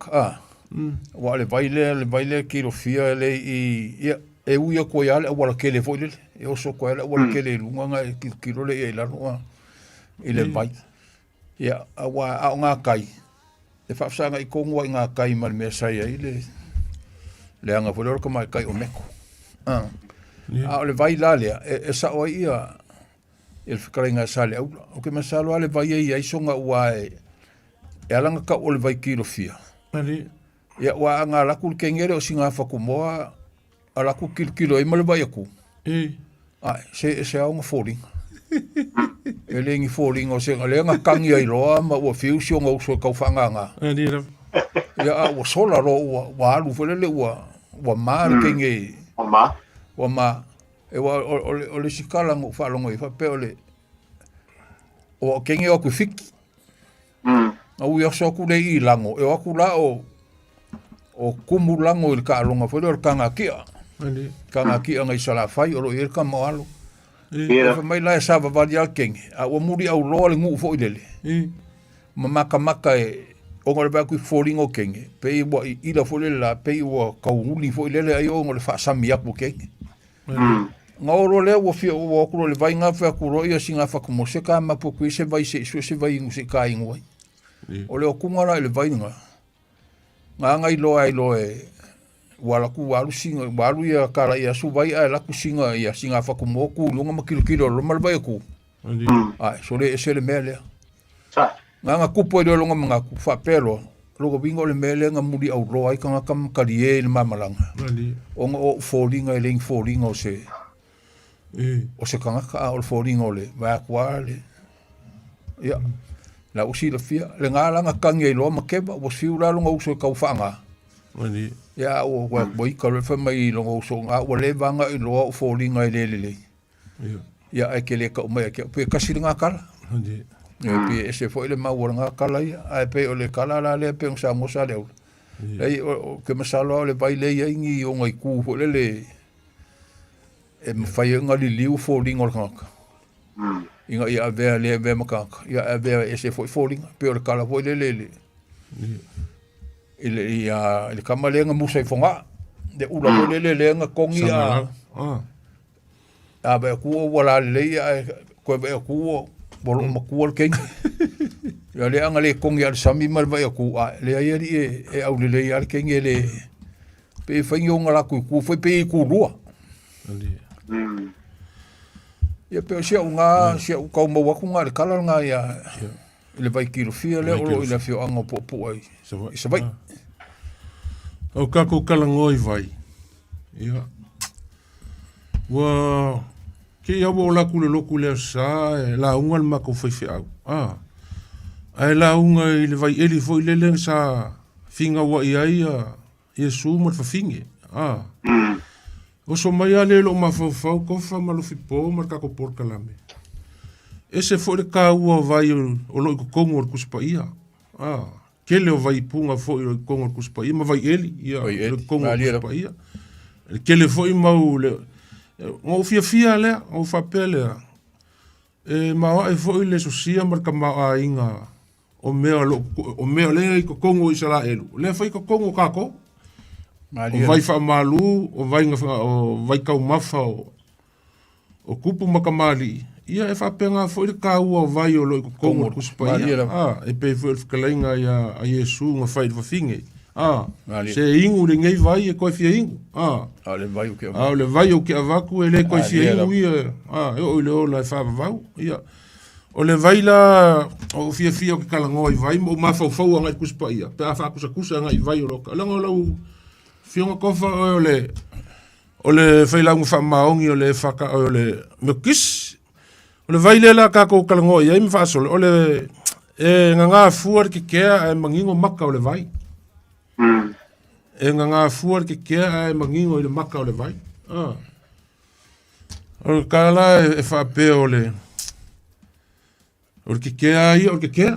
wa le baile kilo fia le ia e uia ko ia le wala ke le foi e o so ko ia wala ke le lunga kilo le ia la no ile vai ia wa nga kai e fa sanga i ko ngwa nga kai mal me sai ile le anga foi ko mai kai o meko le vai la le e sa o ia il fikaringa sale au o ke masalo ale vai ai songa ua e alanga ka o le vai kilo fia ia wa nga la kul kengere o singa fa kumoa ala ku kilo e mal vai aku se au nga fori E lengi fōringa o senga lenga kangi ai loa ma ua fiusio ngau so kau whanganga. Ia ua sola ro ua alu whelele ua maa kenge. Ua maa. E wa o le sikala ngau whalongo i whape o le o kenge o ku fiki. Au ia so ku le i lango. E o aku la o kumu lango i le ka alonga whele o le kanga kia. Kanga kia ngai salafai o lo i le ka moalo. Fa mai la sa va vali al kenge. A ua muri au loa le ngu fo i lele. Maka e o ngore ba ku fōringo kenge. Pei wa i ila fo lele la pei wa kauruli fo i lele ai o ngore fa sami aku kenge. Ngaoro le ua fia ua okuro le vai ngawhia kuro ia singa whakumose ka mapu kui se vai se isu se vai ingu se ka ingu ai. O le o kungara le vai nga. Nga ngai loa e walaku walu singa, walu ia kara ia su vai ai laku singa ia singa whakumoku lunga makilokilo lo mal vai ku. Ai, so le ese le mea lea. Nga kupo e longa mga ku whapelo. Logo bingo le mele nga muri au roa i kanga kam karie le mamalanga. O nga o fōringa e ling fōringa o se. O se kanga ka o fōringa o le. Vai akua le. Ia. La usi la fia. Le ngā langa kangi e loa makeba. O siu la longa uso e kau whaanga. Ia o wai karefa mai longa uso. Ngā ua le vanga i loa o fōringa e lelele. Ia e ke le ka umai ke. Pue kasi le ngā kala. Pe ese foi le mau nga kala ia ai pe o le kala la le pe sa mo sa le ai o ke masalo le vai le ia ngi o ngai ku fo le e me fai nga li liu fo ling ka inga ia ve le ve maka ia ve ese foi fo ling pe o le kala foi le ile ia le kamale nga musa fonga de ula fo le nga kongi a be ku wala le ia ko be ku bolo makual keng ya le anga le kongi al sami mal vai ku le ai e au le al keng le pe fanyo ngala ku foi pe ku rua ya pe sia unga sia ka mo wa ku nga le kala nga ya le vai kilo fia le o le fio anga po ai se vai o ka ku kala ngoi vai ya wa ke ia wo la kule loku le sa la unga ma ko foi fiau ai la unga i le vai eli foi le sa finga wa ia Yesu mo fa finge o so mai ale lo ma fa ko fa ma lo fi po ma ka ko por kalame ese foi le ka ua vai o lo ko kongo ku spa ia ke le vai punga foi o kongo ku spa ia ma vai eli ia o kongo ku spa ia ke le foi mau le o fia le o fa pele e ma e foi le sosia marka ma inga o mea le ko kongo isala elu le foi ko kongo kako o vai fa malu o vai nga o vai ka mafa o kupu makamali ia e fa penga foi ka o vai o lo ko kongo ku spa e pe foi fkalinga ia a Yesu nga fai fa finge se ingu le ngai vai e ko fia ingu le vai o ke le vai o ke avaku e le ko fia ingu ia o le o la fa vau ia o le vai la o fia o ke kala ngoi vai mo ma fa nga ku spa ia pe fa kusa nga vai o lo kala ngo lau fia nga kofa o le fai la fa maongi o le fa ka o le mekis o le vai le la ka ko kala ngoi ia mi fa so o le nga fuar ke e mangingo maka o le vai e nga fuar ke e mangingo i le maka o le vai o kala e fa pe o le ke ai o ke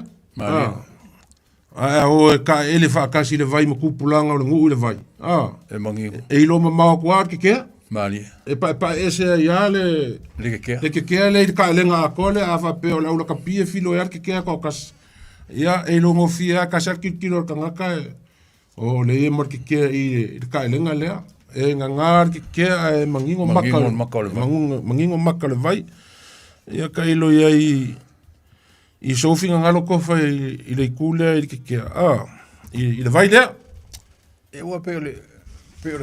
o ka ele fa kasi le vai mo kupulanga o le ngu le vai e mangingo e lo ma kwa ke mali e pa ese ya le ke le ka le nga ko le a fa pe o la kapie filo ya ke ko kas ya e lo mo fia ka sa kilo ka ngaka o le e mar ke i ka lenga lea e ngar ke e mangingo maka le vai ia ka ilo ia i sofinga ngalo ko fa i le kule i ke i le vai lea e wa pe le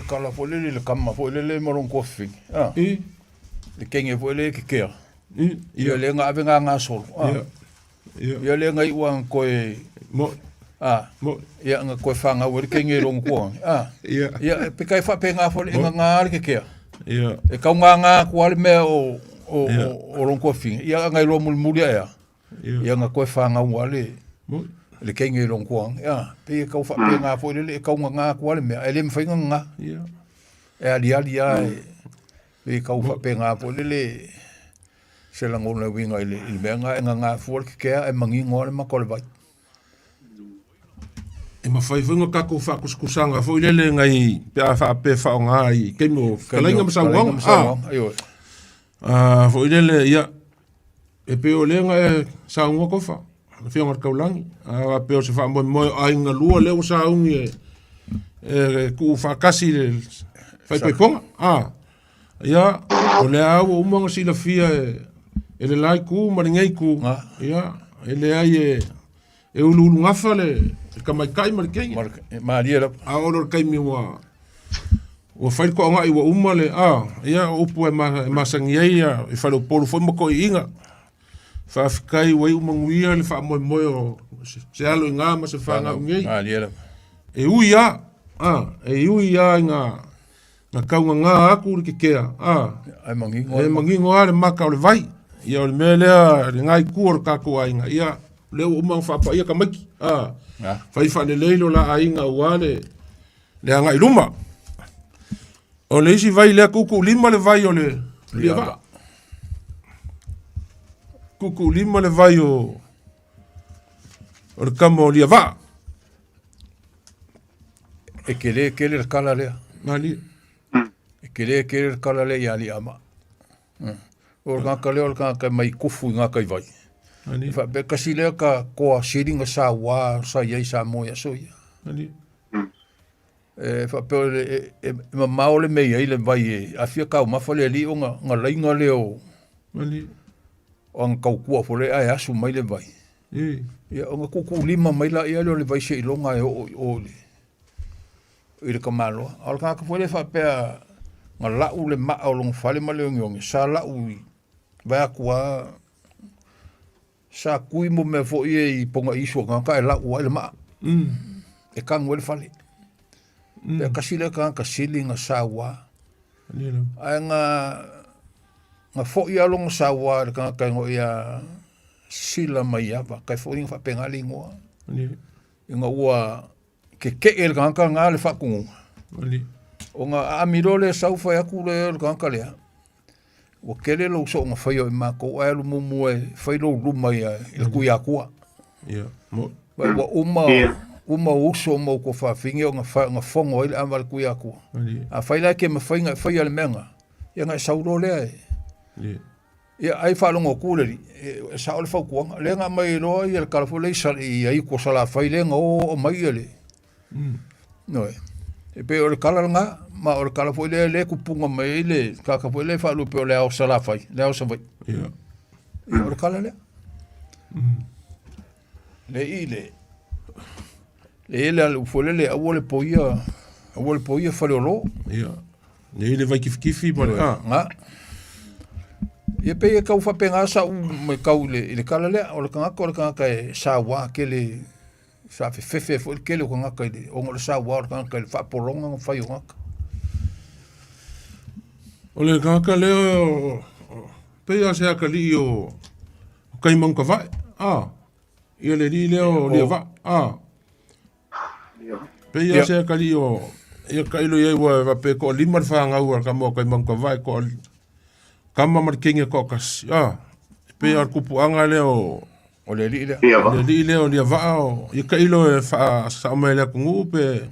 kala fo le kama fo le moron kofi le kenge fo le ke ia le nga avenga nga sol ia le nga i wan ko e ia nga koe whanga wari kei nge rongo kua. Ia pe kai wha pe ngā whole inga ngā ali ke kea. E kau ngā kua ali mea o long ko fin ia ngai lo mul ia ia nga ko fa nga wale le kenge long ko ia pe ka fa pe nga fo le ka nga ko le me ele mfa nga ia e ali pe ka fa pe nga fo le se la ngona winga ile me nga fo ke e mangi ngore ma ko le vai e ma fai funga ka ko fa kusanga fo ile le ngai pe fa nga i ke mo kala nga sa wang fo ile le ia e pe o le nga sa ngo ko fa fi ngar kaulangi pe o se fa mo ai nga lua le o sa ungi ku fa kasi le fai pe ponga ia o le au mo si la fia e le lai ku maringai ku ia ele ai e ulu ngafa le ka mai kai mar kengi ma dia a olo kai mi wa o fai ko nga i wa umale ia upu e ma sangiai e fa lo polo fo mo ko inga fa kai wa umanguia le fa mo o se alo nga ma se fa nga ngai ma dia e uia nga ka nga aku ke kea ai mangi ngore maka o le vai ia o le mele ngai ku ka ko ainga ia le umang fa pa ia ka maki fai fa le leilo la ainga wale le anga iluma o le isi vai le kuku lima le vai o le liava kuku lima le vai o le kamo liava e kele kala le mali e kele kala le ya li ama o ka mai kufu nga kai vai ani fa be kasi le ka ko siringa sa wa sa ye sa mo ya so ya ani fa pe ma maole me ye le vai a fia ka ma fole li o nga lainga le o ani on ka ku fo le ai asu mai le vai ya o nga ku lima mai la ia le vai se longa o le ile ka malo al ka fole fa pe nga la u le ma o long fale ma le ngong sa la u vai akua sa kui mo me fo i ponga iso ka la u le ma e ka ngol fale pe kasile ka silinga sa wa ai nga fo i along sa wa ka ngo ia sila mai ava ka fo i fa pengali ngo nga ua ke el ka nga le fa ku o nga amiro le sa fa ya ku le ka le o kele lo so nga fai o ma ko ai lu mo e fai lo lu mai e ku ya ku mo uma uso mo ko fa fingi o nga fongo ile amal ku ya ku a fai la ke me fai al menga ya nga sa ro le ya ai fa lo ku le sa o fa ku le nga mai lo i el calfo le sa i ai ko sala fai le nga o mai le no e pe o kala nga ma o kala foi le ku punga mai le ka foi le fa lu pe le o sala fai le o sa vai o kala le le al foi le o le poia fa lo le vai kifi pa nga e pe ka fa penga sa me ka le kala le o ka sa wa ke le sa fe fo ke le ko nga ka o ngol sa wa ka le fa polonga fa yo nga o le ka le pe ya se ka li o kai man ka vai ia le li le o le va pe ya se ka li o ia ka ilo ia wa pe ko lima fa nga u ka mo kai man ka vai ko kama mar kinga ko kas pe ya ku puanga le o le li le o le va o ia ka ilo fa sa me le ku pe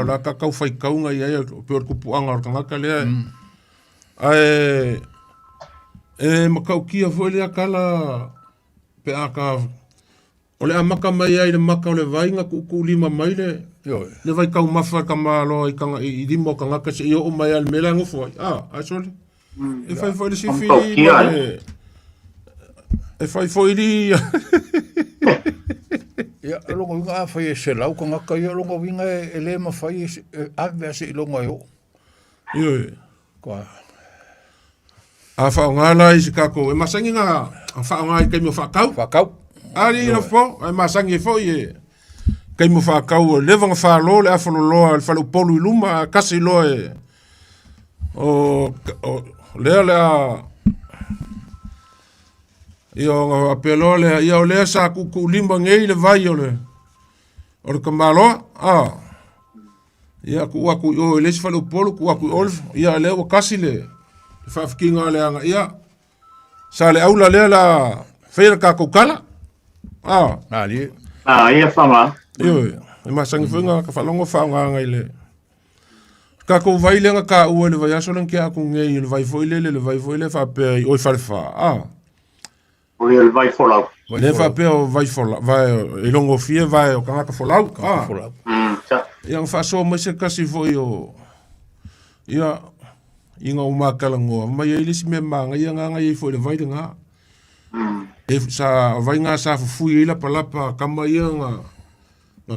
la ka ka fai ka unga ia pe ku puanga ka le makau kia foi le kala pe aka o le amaka mai ai le maka o le vainga ku lima mai le vai kau mafa ka malo i limo ka ngaka se o mai al mela ngofo a sole e fai foi le sifi e fai foi li ya longo vinga fai se lau ka ngaka ya longo vinga ele ma fai ave se longo yo ko a fa ngala i kako e masangi nga fa nga i kemo fa kau ali no fo e masangi fo ye kemo fa kau le vanga fa lo le afolo lo fa lo polu luma kasi lo e o le Ia o ngā pelo le, ia o lea sa kuku lima ngei le vai o le. O le kamaloa, ia ku aku o le sifale upolo, ku aku olf, ia lea o kasi le. Whaafikinga le anga, ia. Sa le aula lea la whaira ka koukala. Ali. Ia whama. Ia, e masangi whinga ka whalongo whaonga ngai le. Ka kou vai le nga ka ua le vai aso lang kia aku ngei, le vai foile le vai foile whapea i oi whare wha. O le vai folau. Le whapea o vai folau, vai i longo fia vai o kangaka folau. Ia ngā whaasoa mai se kasi foi o, ia, i ngā umakalangoa, mai e ilisi me maanga, ia ngā ngai foi le vai le ngā. E sa vai ngā sa fufui ila palapa, kama ia ngā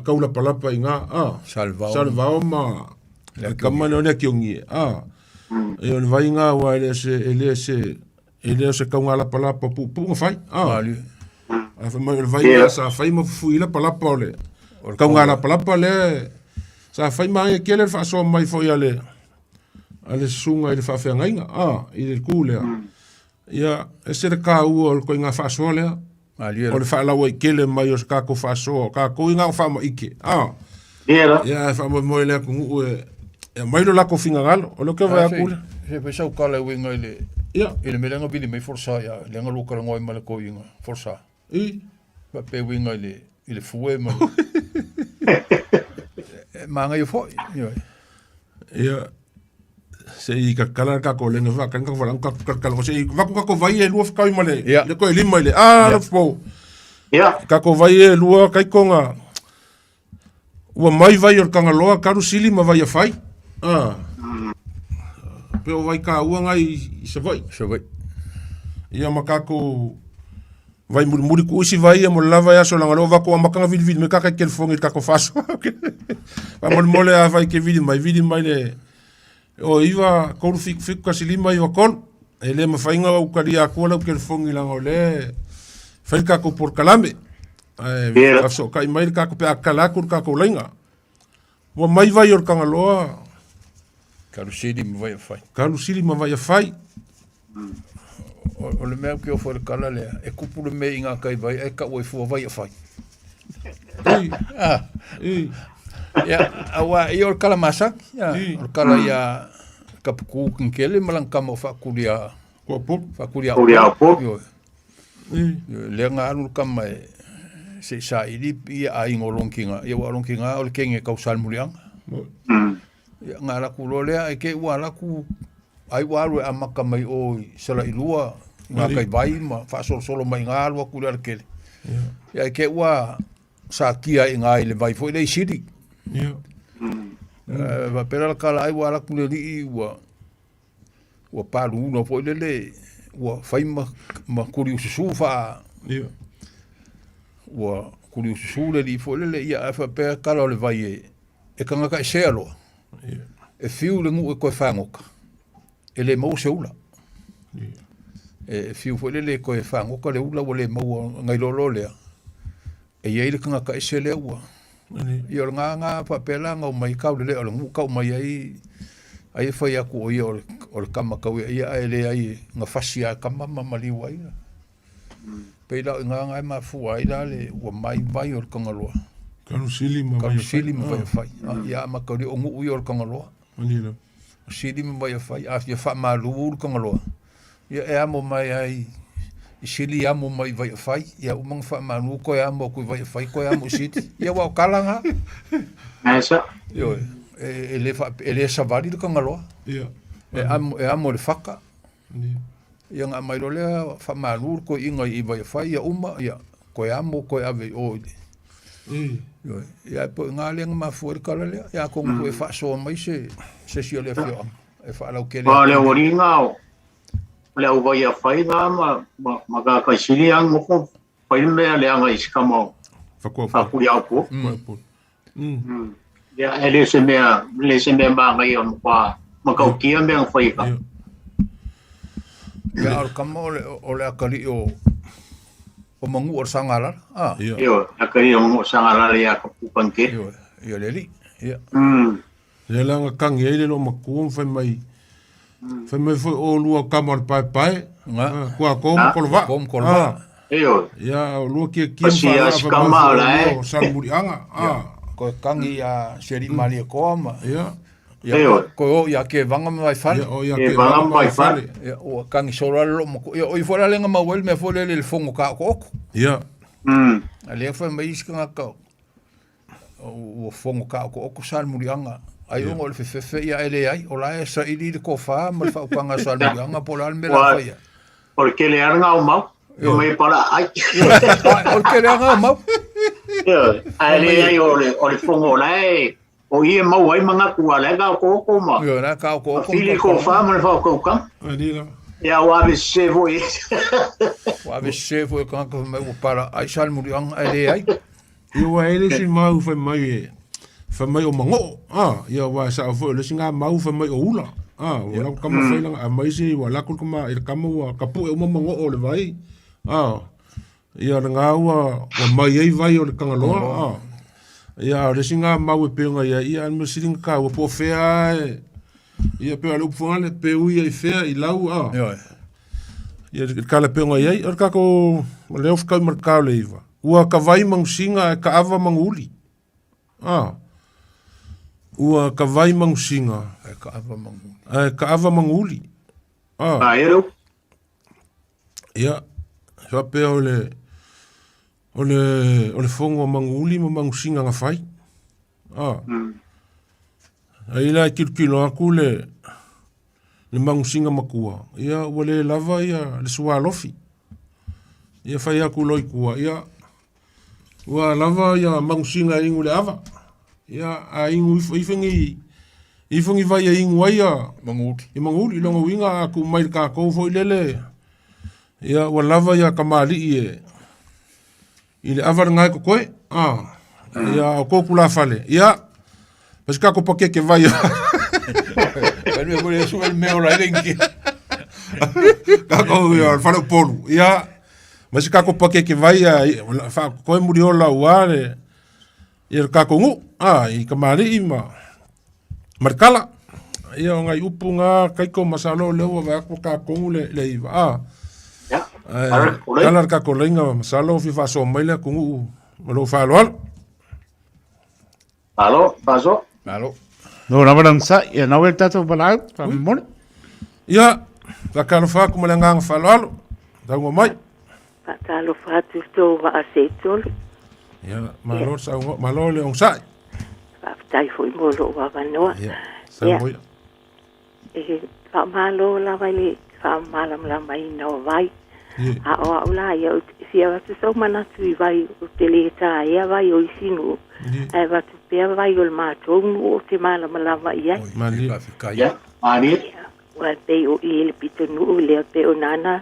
kaula palapa i ngā, salvao ma, kama ne one kiongi, e on vai ngā wa ele se kaunga la palapa pu ngā fai, a mai vai ngā sa fai ma fufui ila palapa ole, kaunga la palapa le, sa fai mai e kele fa so mai foi ale sunga ile fa fe ngainga ile kule ia ese ka u ko nga fa so le o le fa la we kele mai o ka ko fa so ka ko nga fa mo ike ia fa mo le ku e mai lo la ko finga galo o lo que vai a kule se pe sa ka le winga ile ia ile melenga bini mai forsa ia le nga lo ka ngoi mala ko inga forsa va pe winga ile fuwe mo manga yo foi ia se i ka kala ka ko le nga kan ka wala ka ko se va ko vai e lua ka i male le ko lima ile la fo ia ka ko vai e lua kai ko nga wa mai vai o kanga loa ka ru sili ma vai fai pe o vai ka u nga i se vai ia makako vai muri ku si vai mo lava ya so langa lo va ko makanga vid me ka ka kel fongi ka ko faso va mo mole a vai ke vid mai le o iva ko fik ka silima i kon ele ma fainga u ka dia ko la kel fongi langa le fai ka ko por kalame so ka mai ka ko pe kala kur ka ko lenga mo mai vai or kanga loa karusili ma vai fai o le mea ki o whare kala lea, e kupu le mea inga kai vai, e ka oi fua vai a whai. Ia, awa, i o kala masak, o kala ia kapuku kinkele, malang kama o whakuria apo. Lea ngā anu kama e se sa iri, ia a ingo longkinga, ia wa longkinga, o le kenge kau salmurianga. Ia ngā laku lo lea, e ke ua laku, ai waru a maka mai o sala ilua nga kai vai ma fa solo mai nga alwa ku le kele ya ke wa sa kia i nga ile vai foi le siri va pera kala ai wala ku le i wa palu no foi le wa fai ma kuri su fa wa kuri su le foi le ya fa pera kala le vai e kanga ka selo e fiu le ngu ko fa ngoka ele mo se ula fiu foi le ko e fango ko le ula le mo ngai lo le e ye le kanga ka se le ua yo nga papela nga mai ka le o ngu ka mai ai foi a ko yo o kama ka ia ele ai nga fasia kama mali wai pe la nga ma fu ai la le o mai vai o kanga lo Karusili ma vai fai ia ma ka o ngu yo kanga lo sidi me vai fai a ia fa malu ko ngalo ia e amo mai ai sili amo mai vai fai ia o mang fa malu ko amo ko vai fai ko amo sidi ia wa kalanga esa yo ele savari ko ngalo ia e amo le faka ia nga mai le fa malu ko inga i vai fai ia uma ia ko amo ko ave o yo ia po nga le ma fuer kala le ia ko ko fa so mai se sio le fio e fa la ke le oringa le o vai a fai da ma ka sili ang mo ko fai me le anga iskamo fa ku ya po ya ele se me ma ngai on pa ma ka ki me ang fai ka ya al kamo o le akali o mangu or sangala yo akali o mangu sangala ya ka pupan ke yo le li ya le langa kangi ele lo makuam fai mai foi o lua kamar pai kua kom kolva Eo. Ia o lua kia Pasi a skama la, o salmurianga. Ko kangi a seri mali ko ma. Ia. Eo. Ko ya ke vanga mai fale. Ia o ia E ke vanga vanga mai mai fale. Ya o kangi sola lo mo. Ya o fora lenga ma wel me fole le fongo ka ko. Ia. Ale fa mai iska ka. O fongo ka ko salmurianga. Ai o le fefe ya ele ai o la sa ili de ko fa ma fa panga salmurianga pola me la fa ya. Porque le aranga o mau. Yo me para ai. O que le haga mau. Ale ai o le fongo lai. O ie mau ai manga kua le ga ko ma. Yo na ka ko. Fili ko fa ma fa ko kam. Adila. Ya wa be se voi. Wa be se foi kan ko me para ai salmurianga ele ai. Ia wa ele si mau fa mai e. Fa mai o mango. Ia wa sa fo le singa mau fa mai o ula. Wala kama fa lang mai si wala ko kama il kama wa kapu e mo mango o le vai. Ia nga wa mai ai vai o le kangaloa. Ia le singa mau e penga ia an mo siling ka o po fea. Ia pe alu fone pe u ia fea I lau Ia ka le penga ia or ka ko le of ka merkau le iva. Ua ka vai mangusinga ka ava manguli. Ua ka vai mangusinga ka ava manguli. Ka ava manguli. Ero. Ia. Sa pe ole fongo manguli mo mangusinga nga fai. Ai la kilo aku le mangusinga makua. Ia wale lava ia le sualofi. Ia fai aku loi kua. Ia wa lava ia mangusinga ingu le ava. Ia a ingu ifangi vai a ingu ai a manguli. I manguli longa winga aku mai ka kou foi lele. Ia wa lava ia kamali I le ava ngai ko koe. Ia ko kula fale. Ia mas ka ko pake ke vai. Pero me pone su el meo la lenki. Ka ko ia fale polu. Ia mas ka ko pake ke vai fa ko muriola uare. Ia ka ko ngu. I kamali ima. Markala. Ia ngai upunga kai ko masalo lewa va ko ka ko le iva. Ya. Kala ka ko lenga masalo fi fa so mai le ko ngu. Malo fa lo. Alo, paso. Alo. No, na walang sa, ya na wel tato balau, pamon. Ia, ka kalo fa ko malanga fa lo. Dango mai. Talo fa tu sto va asetol. Ia, malo sa malo le on sai. Fa tai foi molo va vanoa. Ia, sa moi. Fa malo la vai fa malam la mai no vai. A o la ia si ava so mana tu vai o teleta ia vai o sinu. Ai va tu pe vai o mato o te malam la vai ia. Mali. Ya. Ani. Wa pe o il pitonu le pe o nana.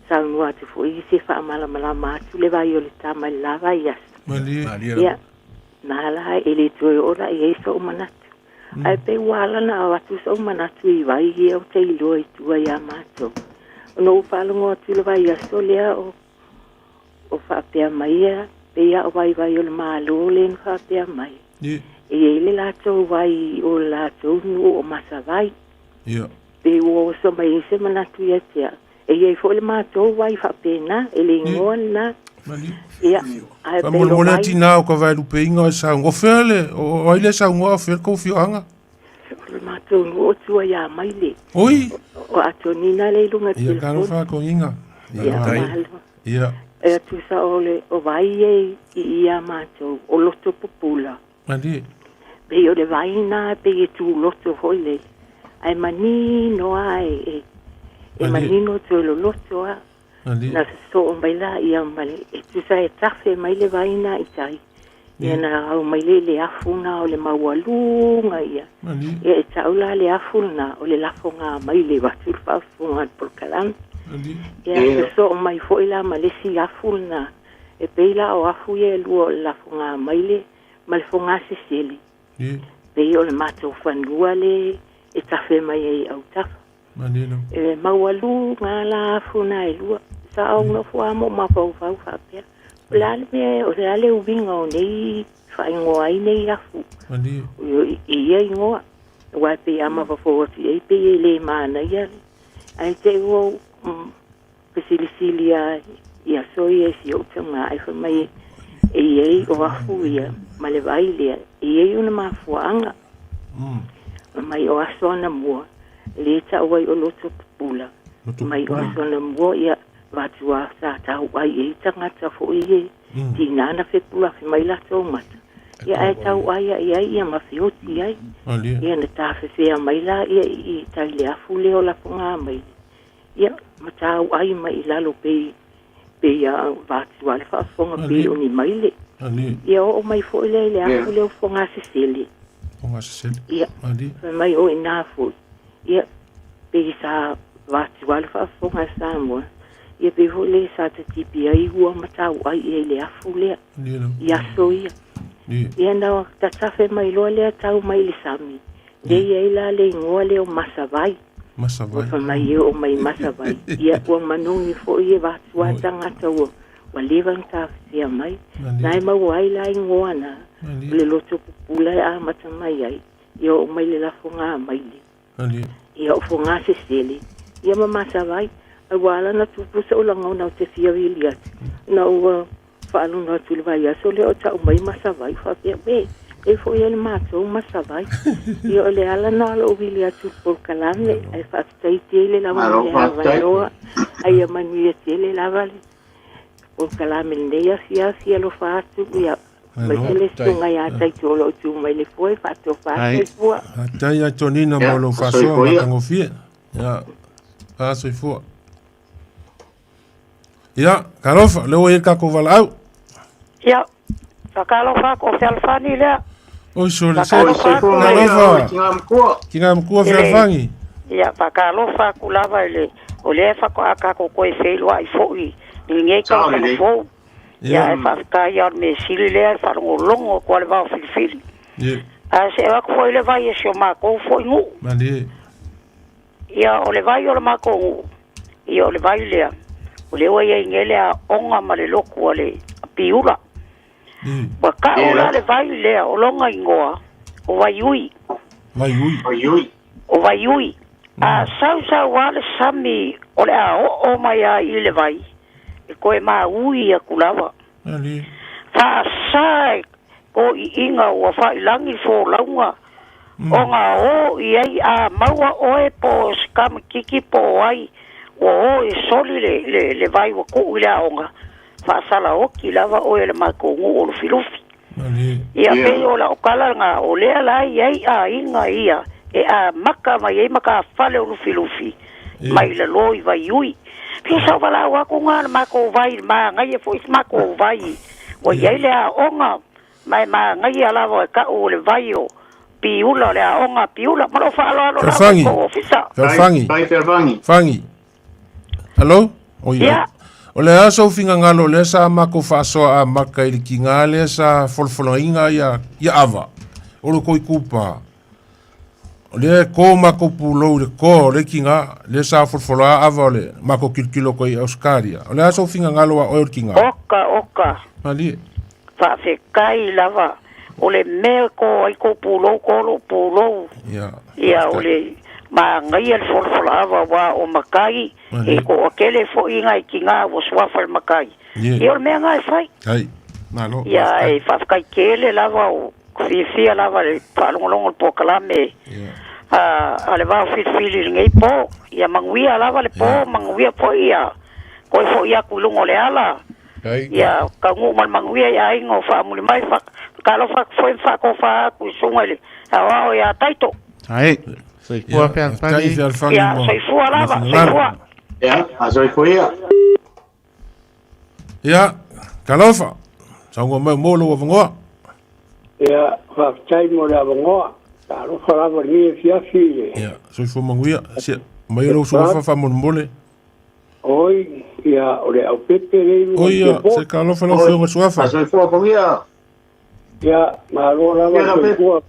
Sa no atu foi se fa malam la mato le vai o le tama la vai ia. Mali. Ia. Na la ele tu o la ia so mana. Ai pe wala na wa tu so mana tu vai ia o te lo i tu ia mato. No falongo tu le vai ia so le o fa pe mai pe ia o vai o le malo le fa pe mai. Ia. E le la to vai o la to no o masa vai. Ia. Pe o so mai se mana tu ia tia. E fo le mato vai fa pena ele ngona. Mali. Ia. Ai Pa mo mo tina o ka vai lu peinga sa ngofele o ai le sa ngofele ko fianga. Le mato no tu ia mai le. Oi. O atonina le lunga Ia kalo fa ko inga. Ia malo. Ia. E tu sa ole o vai ia mato o loto popula. Mali. Pe o le vai na pe tu loto hole. Ai manino ai e manino tu lo loto a. Mali. Na so o mai la ia mai e tu sa e tafe mai le vai na i tai. Ia na au mai le afuna o le maualunga ia. Mali. E taula le afuna o le lafonga mai le vatul fa funga por kalan. Mali. Ia so mai foi la malesi afuna. E peila o afu ye luo lafonga mai le malfonga se seli. Ia. Pe o le mato fanua le e tafe mai e au tafa. Mali no. E maualunga la afuna e lua. Sa au no fua mo ma fau fau fa pia. Lale me o lale ubinga o nei fa ingoa i nei afu. Mali. Ia ingoa. Wa pe ama fa fo e pe le mana ia. Ai te o pesili ia so ia si o tanga ai fa mai e o afu ia ma le vai le e una mafuanga mai o asona mua le ta o o loto pula mai o asona mua ia vatua sa ta ai e tanga ta fo ie ti nana fe pula fe mai la to mata ia ai tau ai ia ma fioti ai ia na ta fe mai la ia i ta le afu le o la ponga mai ia ma tau ai mai la lo pe ia vatua le fa fonga pe o ni mai le ia o mai fo le afu le fonga se sele ia mai o ina fo ia pe sa vatua le fa fonga sa mo ia pe ho le sa te tipi ai hua ma tau ai le afu le ia so ia na ta tafe mai lo le tau mai le sami le ia la le ngoa le o masavai fa mai o mai masavai ia o manungi fo ia vatua tanga tau wa levan ta fia mai nai ma wai la ngoa na le loto pula a mata mai ai ia o mai le la fonga mai le ia o fonga se sele ia ma masavai ai wala na tu pusa o langa na te fia vilia na o falu na tu vai a so le o ta o mai masavai fa fia be e foi ele matou masavai e o le ala na lo vilia tu por calame ai fa stai tele la vai o ai mani tele la vale o calame nea sia lo fa tu ia mai ele stunga ia tai tolo tu mai le foi fa to fa foi tai a tonina mo lo fa so ma tango fie ia a so foi ia karofa le o e ka ko vala au ia Fakalofa ko felfani le. O so le se karofa kinga mkua felfangi ia fakalofa kulava ile o le fa ko aka ko ko e felo ai foi ninguém ka fo ia fa ka ia me sili le fa longo ko le va fil a se va ko le vai e ma ko foi nu mali ia o le vai o ma ko ia o le vai le o le ia ngele a onga male loku ale piura wa ka ola le vai le o longa ingoa o vai ui o vai ui a sa wale sami o le a o mai a i le vai e koe ma ui a kulava ali fa sai ko i inga o fa ilangi fo launga onga o i ai a maua o e po skam kiki po ai o e soli le vai wa ku ila onga fa sala o ki lava o le mako o filufi ia pe o la o kala nga o le ala ai a inga ia e a maka mai e maka fale o filufi mai le loi vai ui fi sa wala wa ko nga mako vai ma ngai e foi mako vai o ia le a onga mai ma ngai ala wa ka o le vai o piula le a onga piula ma lo fa lo fangi hello o ia o le aso finga ngalo le sa mako faso a maka i kinga le sa folfoloinga ia ava o lo koi kupa o le ko mako pulo le ko le kinga le sa folfoloa ava le mako kilkilo koi Auskaria o le aso finga ngalo a o kinga oka mali fa fe kai lava o le me ko ai ko pulo ia o le ma ngai el folfolava wa o makai e ko akele fo inga kinga wo swafal makai e o me ngai fai ai malo ia e fa kai kele lava o fi lava le palongolongo po kalame ale va fili ngai po ia manguia lava le po manguia po ia ko fo ia kulungo le ala ia ka ngu manguia ia ingo fa muli mai fa kalo fa ko fa ku sungale awa ia taito ai soy fua felfangi ya soy fua lava soy fua ya soy fua ya kalofa sango mo lo vongo ya fa tai mo la vongo talo fa la ni fia file ya soy fua manguia se mai lo so fa mole oi ya ole au pepe le oi ya se kalofa lo fio so fa soy fua manguia ya ma lo la fua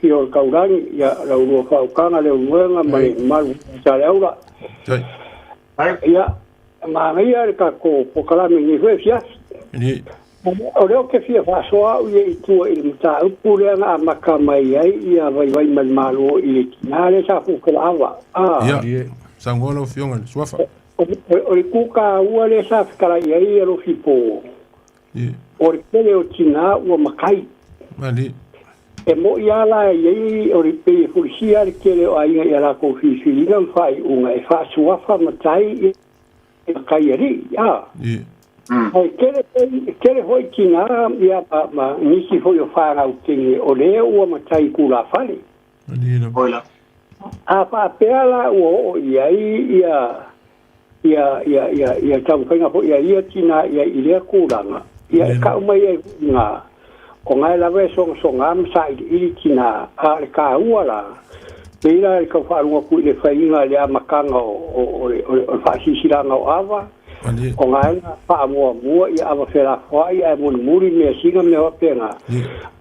yo kaurang ya la uno fa kana le uenga mai mal sale aula ya ma ia ka ko pokala mi fue fias ni o le ke fia fa so au ye tu il mta pure na maka mai ai ia vai mal malo i kinale sa fu kala ava ya sangolo fionga sofa o le kuka ua le sa fikara iai alo fipo. O le kele o tina ua makai. Mali. E mo ia la iai o le pe polisia le kele o ainga ia la ko fisilinga mfai unga e fa suafa matai e makai ari. Ai kele hoi tina ia ma nisi hoi o whara o tenge o leo ua matai kula fale. Oila. A pa peala o iai ia tau whainga po ia tina ia ilea kūranga. Ia ka umai ngā o ngai lawe songa amsa ili tina a le ka uala. Peira le ka whaarunga kui le whainga le amakanga o whaasisiranga o awa. O ngai na whaamua ia awa whera whai a muri mea singa mea wapenga.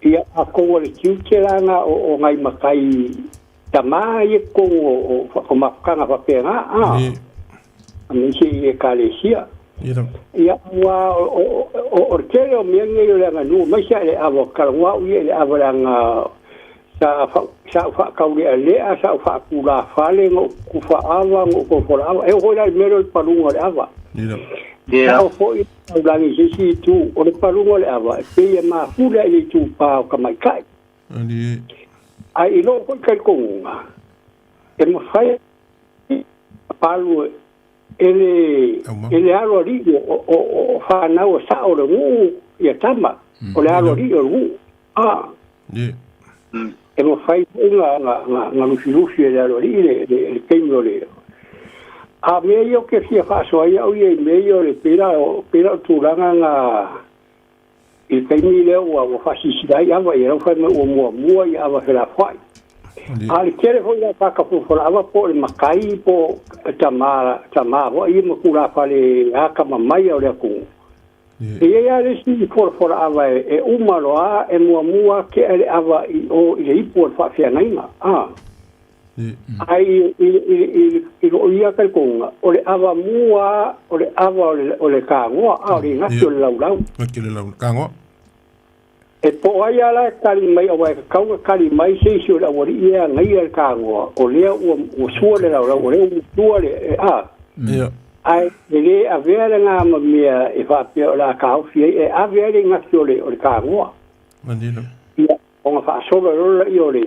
Ia a kongo le tiutelanga o ngai makai tama ia kongo o mafkanga wapenga. Misi e kalesia. Ia wa o tele o mienge yo langa nu mai sa le avo kalwa u le avo langa sa fa kauli ale sa fa kula fale ngo ku fa ava ngo ko fora e ho la mero palunga le ava ia o fo i langi sisi tu o le palunga le ava pe ma fula le tu pa ka mai kai ai no ko kai konga e mo fai palu ele alo rio o fa na o sa o ngu ia tama o le alo rio ngu e mo fai nga lufilufi le alo rio le keimio le a meio ke fia fa so ia o ia meio le pera turanga nga il keimi le o fa sisidai ava ia fa o mua ia ava la fai al kere ho ia paka fu ava po le makai po tama ho ia mo kula fale aka mamai o le ku e ia le si for ava e umaloa e mua ke ele ava o i ipo fa fia naina ai o ia ka konga o le ava mua o le ava o le kango a le ngato le lau kango e po ai ala kali mai o ai kaunga kali mai se si o la wori ia ngai al kango o le o suole la o le suole ai ele a vera nga ma mia e fa pe la ka fi e a vera nga suole o le kango mandino ia o fa solo lo io le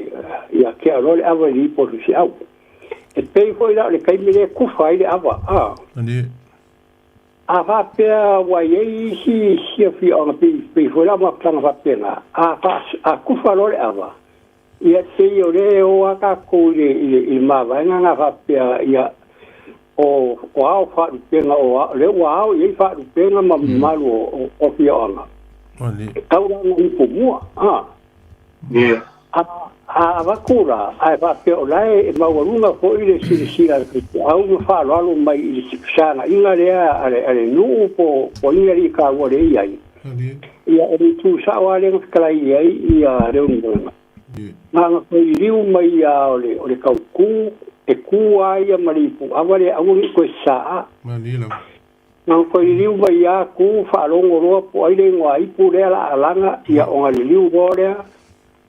ia ke lo le ava li po si au e pe foi la le kai me ku fai le ava mandino a va pea wai si fi on pe foi la ma plan va pena a ku fa lo le ava ia se io le o aka ko le ma va nga va pea ia o au fa pena o le au ia fa pena ma malu o fi ona kau la ni po mua ia va kura ai va pe o lai e ma walunga fo ile sila au no fa lo mai ile sana inga le ale nu po ia ri ka wo le ai ia e tu sa wa le kala ia le un na ko liu mai ia o le ka ku e ku ai mari pu avale au ni ko sa manila na ko liu mai ia ku fa lo ngoro po ai le ngoi pu le la alanga ia o ngali liu go le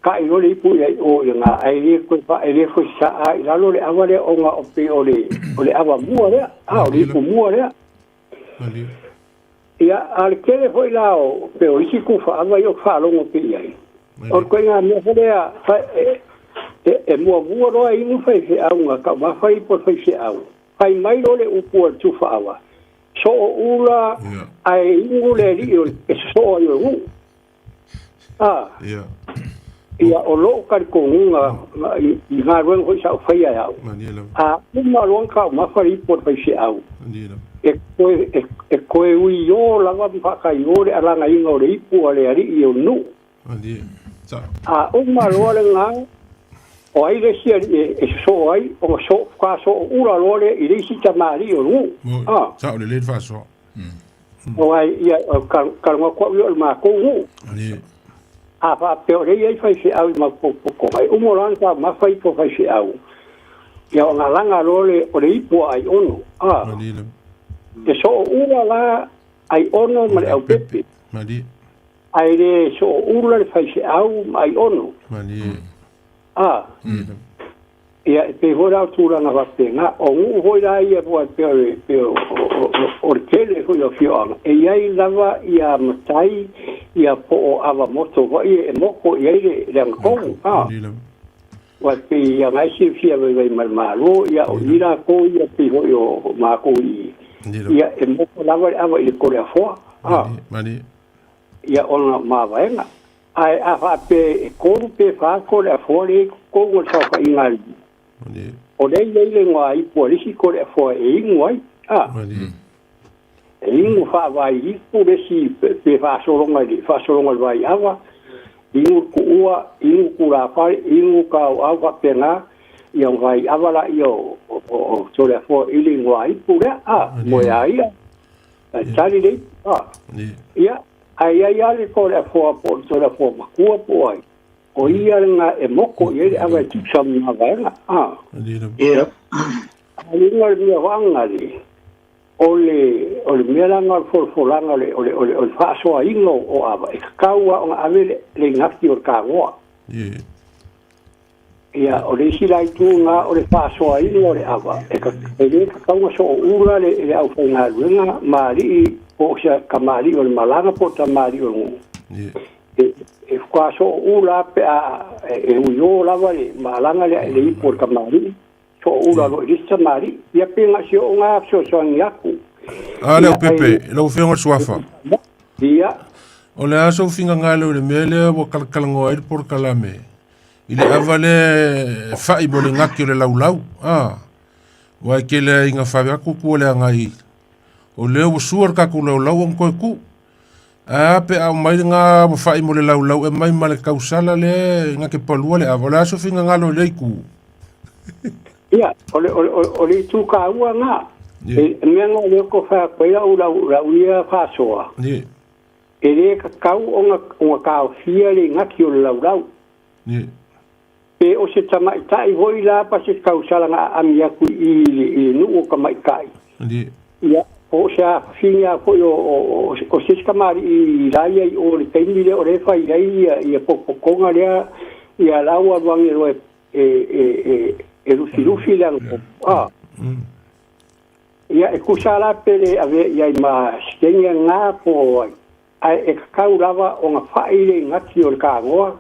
ka i le pu ia o nga ai le ko fa ele ko sa ai la lo le avale o nga o pe o le ava mua le o le pu mua le ia al kele foi la o pe o isi ku fa ava yo fa lo ngo pe ia o ko nga me fole a e mua ro ai no fai se au nga ka ma fai po fai se au fai mai lo le upu tu fa ava so ula ai ngule ri o so yo ia o lo ka ko nga i nga ro ko sa fai ia uma lo ka ma fai po fai se au e koe ui o lava mpaka i ore ala nga inga o le ipu ale ari i o nu uma loa le ngā o ai le sia e so ai o so ka so ura lore i le isi tamari o nu o le le fa so o ai ia kalma kwa ui o le mako ngu pa peo le iai fai se au i mako ai umoran ka ma fai po fai se au ia o ngā langa lore o le ipu ai ono e so ura la ai ono ma le au pepe ai le so ura le fai se au ai ono ia pe hora tura na vapenga o ngu hoira ia po pe o kele ko yo fio e ia lava ia matai ia po ava moto va e moko ia le ko wa pe ia mai si fia vai malo ia o ira ko ia pe yo ma ko ia e moko lava ava i ko le fo mani ia ona ma vaenga ai a pe ko pe fa ko le fo le ko ko sa fa ingal o le ngā i polisi ko le fo e ingoi e ingu fa vai i ku le si pe fa soronga vai awa ingu ku ua ingu ku la pare ingu ka awa pena i vai awa la i o so le fo i le ngā i pu le mo ia ia tali le ia ai ale ko le fo po so le fo makua po ai o ia nga e moko ia ava tu sam na vaenga ia alinga dia wanga li ole mela nga folanga ole faso ingo o ava e kaua o ave le ngati o kawa ia ole silai tu nga ole faso ingo ole ava e ka ele ka kaua so ura le au fanga lunga mari o sia kamari o malanga po tamari o e kwaso ula pe e uyo lava le malanga le por kamari so ula lo lista mari ia pinga si o nga so yaku ale o pepe lo fenga suafa ia ole aso finga ngalo le mele bo kalkalango ai por kalame ile avale fai bo le ngaki le laulau wa kele inga fa ku ku le ngai o le o suar ka ku laulau on ko ku pe au mai nga mo fai mo le laulau e mai male kausala le nga ke palua le avola so finga ngalo le ku ia ole tu ka ua nga e menga le ko fa ko ia ula ia fa soa e le ka kau o ka fia le nga ki o laulau pe o se tama tai hoi la pa se kausala nga amia ku i nu o ka mai kai ia o sa finia ko o se kamari i raia i o le taimi le o le fai ia pokonga lea ia laua wangi roe e rufi le ia e kusala pele ave ia ma stenga nga po ai e kakau lava o nga fai le ngati o le kangoa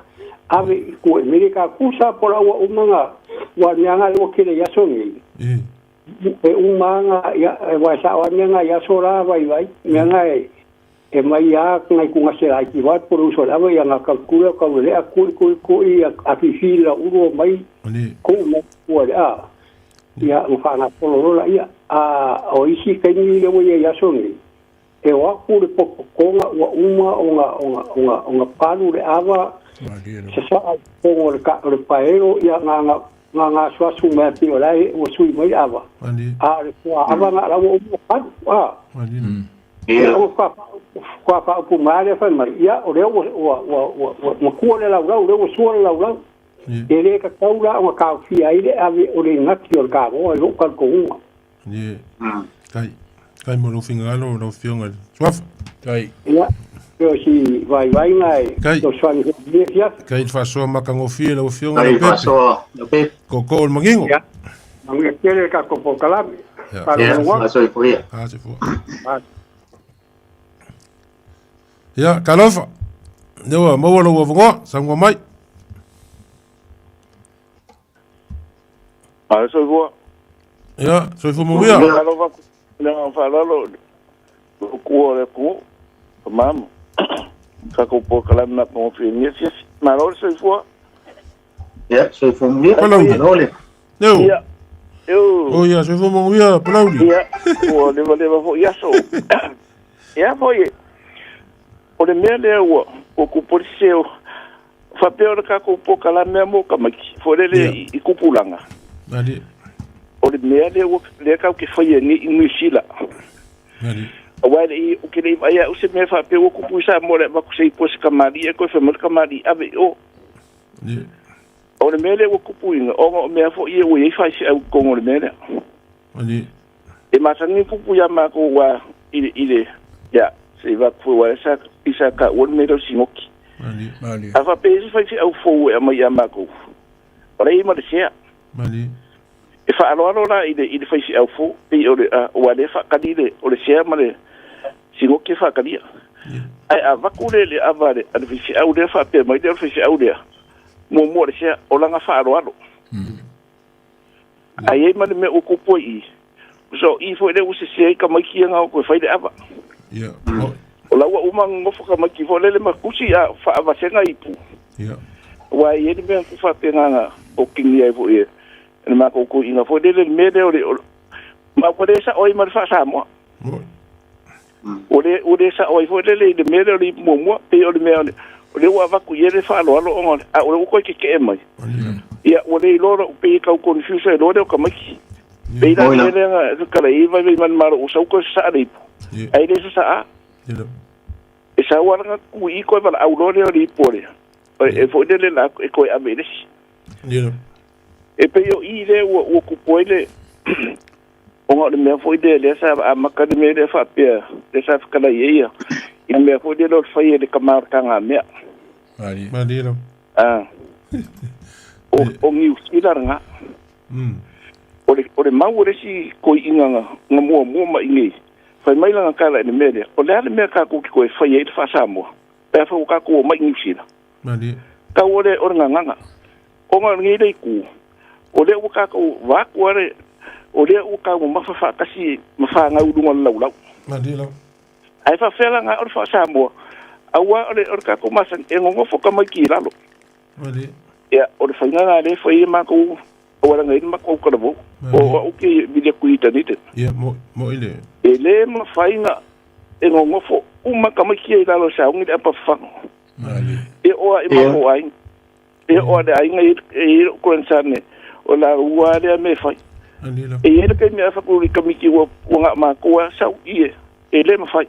ave ku Amerika kusa pola ua umanga wa nyanga lo kele ya songi e umanga ya wa sa wa nyanga ya sora vai nyanga e mai ya ngai ku ngasela ki wa por uso la va ya nga kalkula ka le ku ia afifila uro mai ku mo wa ya ufana polo la ya o isi kaini le wo ya songi e wa ku le pokonga wa onga palu le ava se sa ko le paero ya nga swasu me pio lai o sui mai ava le ko ava nga la wo o fa pu mare fa mai ya o le o ku le la o su le la ele ka taula o ka fi ai le ave o le ngati o ka o lo ka ko kai mo lo fingalo lo fionga swaf kai ya yo si vai ngai to swan dia kai fa so makango fi lo fionga le pepe koko o mangingo ya mangi kele ka ko kala ya aso i poia se fo ya kalofa no mo lo wo ngo sango mai so fo ya so fo mo ya kalofa le fa lo ko le ko mam ka ko po kala na po fi ni si ma lo so fo ya so fo mi no le ya oh ya so fo mo ya plaudi ya o le fo ya so ya fo ye o le mele o ku po seo fa peor ka ko po kala me mo ka maki fo le i kupulanga ali o le mele o le ka ke foi ni sila ali o wale o ke le vai o se me fa pe o ku pusa mo le ba ku sei po se kamari e ko fe mo kamari ave o o le mele o ku puinga o me fo ye o ye fa se ko mo le mele ali e ma sangi ku puya ma ko wa ile ya se va ku wa sa isa ka o me do simoki ali afa pe se fa se au fo e ma ya ma ko ora i mo de se Mali. E fa alo la i fa si au fo pe o le fa kadile o le share male singo ke fa kadia. Ai ava kule le avare al fi au le fa pe mai le fi au le. Mo le share o langa fa alo. Ai male me o kupo I. So I fo le usi se ka maki nga ko fa le ava. Yeah. O la uma ngofo ka maki fo le makusi a fa ava senga ipu. Yeah. Wa ye ni me ku fa penga o kingi ai fo ye. Ni ma ko inga fo le me le ma ko le sa oi ma fa sa mo. O le sa oi fo le me le mo pe o le me o le wa va ku ye le fa lo o a o ko ke mai. Ya o le lo pe ka confuse lo ka maki. Pe da le nga ka le va man mar o sa ko sa ri. Ai le sa a. E sa wa nga ku I ko va au lo le ri pore. E fo le la e ko a me le. E pe yo I le o ku po le o nga me fo le sa a makademe le fa pe le sa ka la ye ya. I me fo le lo fa ye le kamar ka nga me. Mali lo. O ngiu ila nga. O le mau le si ko inga nga mo ma ingi. Fa mai la ka la ni me o le me ka ko ko fa ye fa sa mo. Pe fa ka ko ma ingi sila. Mali. Ka o le o nga. O nga ngi le ku. O le o ka ko va ko le o le o ka mo fa ka si ma fa nga u ngol law. Mali lo. Ai fa fela nga o fa sa mo. Awa o le o ka ko ma san e ngo fo ka ma ki la lo. Mali. Ya o le fa nga le fa ye ma ko o wala ngai ma ko ko bo. O ke bi le ku ita nite. Ya mo ile. Ele ma fa nga e ngo fo uma ka ma ki la lo sa ngi apa fa. Mali. E o e ma ko ai. E o de ai ngai e ko ensane. O la ua le me fa. Mali lo. E ele ke me fa ko ka mi ki wo nga ma ko sa ie. Ele ma fa.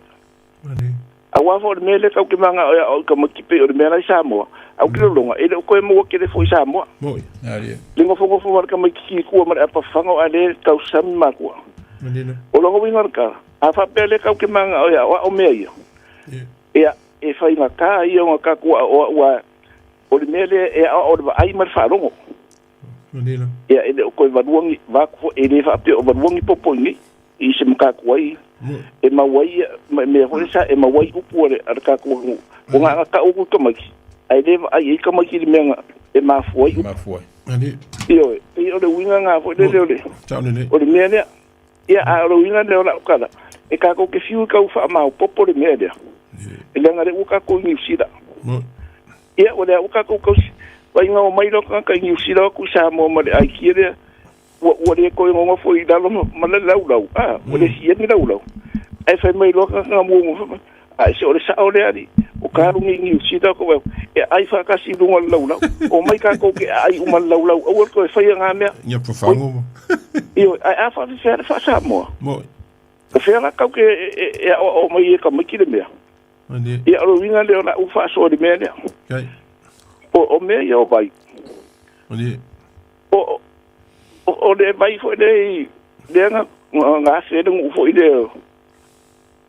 Mali. Awa fo me le ka ke manga o ka mo ki pe o me la sa mo. Au ke longa ele ko mo ke le fo sa mo. Moi. Ali. Lingo fo mar ka mo ki ko mar apa fango ale ka sam ma ko. Mali lo. O lo winga ka. A fa pele ka ke manga o me ia. Ya e fa inga ka ia o ka ko o le mele e o ai mar fa longo. Mali lo. Ya ele ko va duangi va ko ele fa pe o va duangi popo ni. I se mka ko ai. E ma wai me ho sa e ma wai upore ar ka ko o nga ka o ko maki ai le ai ka maki le menga e ma foi ali io e o le winga nga fo le ciao nene o le mele ia a o winga le la kala e ka ko ke fiu ka fa ma popo le mele e le nga le uka ko ni sida ia o le uka ko vai nga o mai lo ka ni sida ku sa mo ma ai kire o le ko ngo fo I dalo ma le lau o le si ni lau ai fa mai lo ka mo ai se o le sa o le ali o ka rungi ni sita ko e ai fa ka si lungo lau o mai ka ko ke ai uma lau o ko fa nga me ia profango io ai fa fa sa mo o fa nga ka ke o mai ka maki le me ia o winga le o fa so de me kai o me yo bai o le vai fo le nga se de fo ide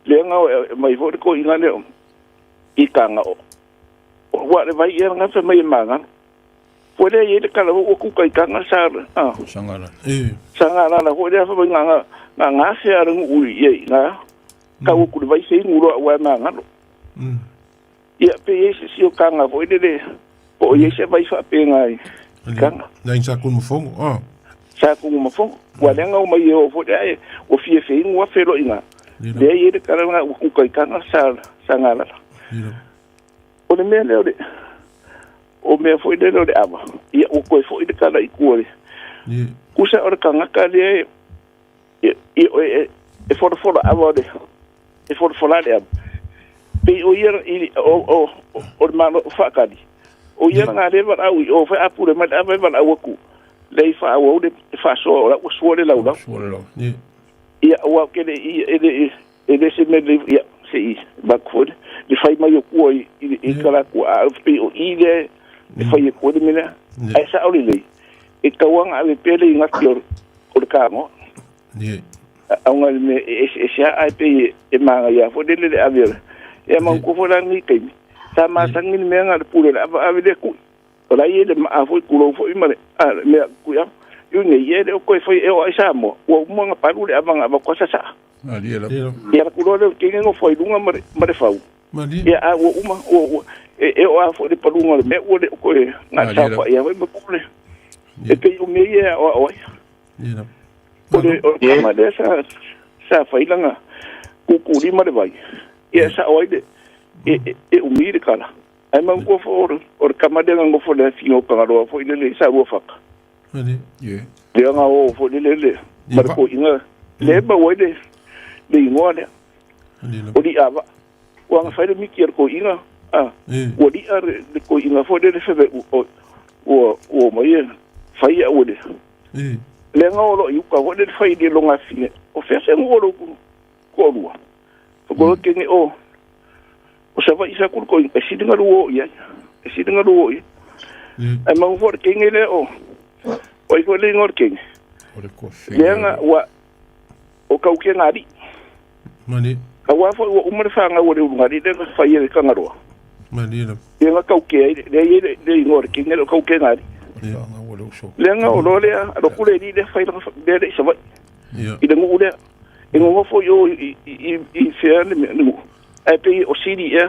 le nga mai fo ko inga le I kanga o wa le vai nga se mai manga fo le ye de kala o ku kai kanga sa sangala sangala la fo le fa nga se ar ngu ye nga ka o ku vai se nguro wa manga ia pe ye se o kanga fo le o ye se vai fa pe ngai kanga na insa kun mo fongo sa ku mo fo wa le nga o mai o fo le o fie fe ngwa fe lo inga le ye de kala nga ku kai kanga sa sangala o le mele o me foi de le aba ia o ko foi de kala I kuore kusa o ka ngaka le e for aba de e for le aba pe o yer o mano fakadi o yer nga le va au o fa apure ma aba va au ku le fa o de fa so o suole la ia o ke le e se me ia se bakford le fai mai o ko I kala ko a pe o ile le fai ko de mina ai sa o le e ka wang ale pele nga klor o ka mo a nga me e sa ai pe e manga ya fo de le avier e ma ko fo la ni kai sa ma sangin me nga pure la ave de ku o la ye le ma fo ku lo fo I ma me ku ya yu ne ye le ko foi e o isa mo o mo nga paru le amanga ba ko sa sa Ali la. ya ku lo ke ngo foi lunga mare fau ya a o uma o e o a foi de palunga me o le ko na sa fa ya me ko le e pe o me ye o ya o ma de sa fa ilanga ku ri mare vai ya sa o de e o mi de kala ai man ko for or kamade ngo fo le singo ka ro fo ile sa ro fa ye le nga o fo le mar ko inga le ba wo le ngone o di ava wa nga fa le mi kier ko inga o di ar de ko inga fo le fe o mo ye fa ya o le nga o lo yu ka o le fa ile lo nga fine o fe se ngolo ko ruwa ko ke ni o sa va isa ko e si dinga ruo ya e si dinga ruo ya ai mang for ke ngele o ko le ngor ke nga wa o ka ke ngadi mani ka wa fo o mo fa nga o le ngadi de fa ye ka ngaro mani la nga ka ke de ngor ke ngelo ka ke ngadi le nga o lo le a lo kule di de fa de sa va i de ngu de ngo fo yo i fe ne ai pe o siri e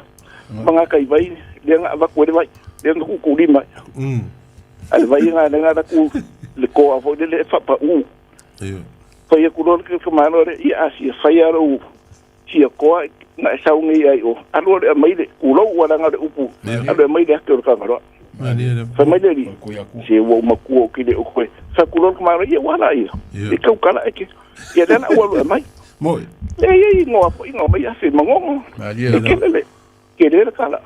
manga kai vai le nga va ko le vai le nga ku lima ai vai nga ku le ko a fo le fa pa fa ye ku lo ke ma no re i asi fa ya ro si ko na sa ungi ai o alo le mai le ku lo wa nga le upu alo mai le ke ka ro fa mai le si wo ma ku ki le ko sa ku lo ma ye wala i e ka kala ke ye dana wa mai moi ye ngo mai ase mango ke le kala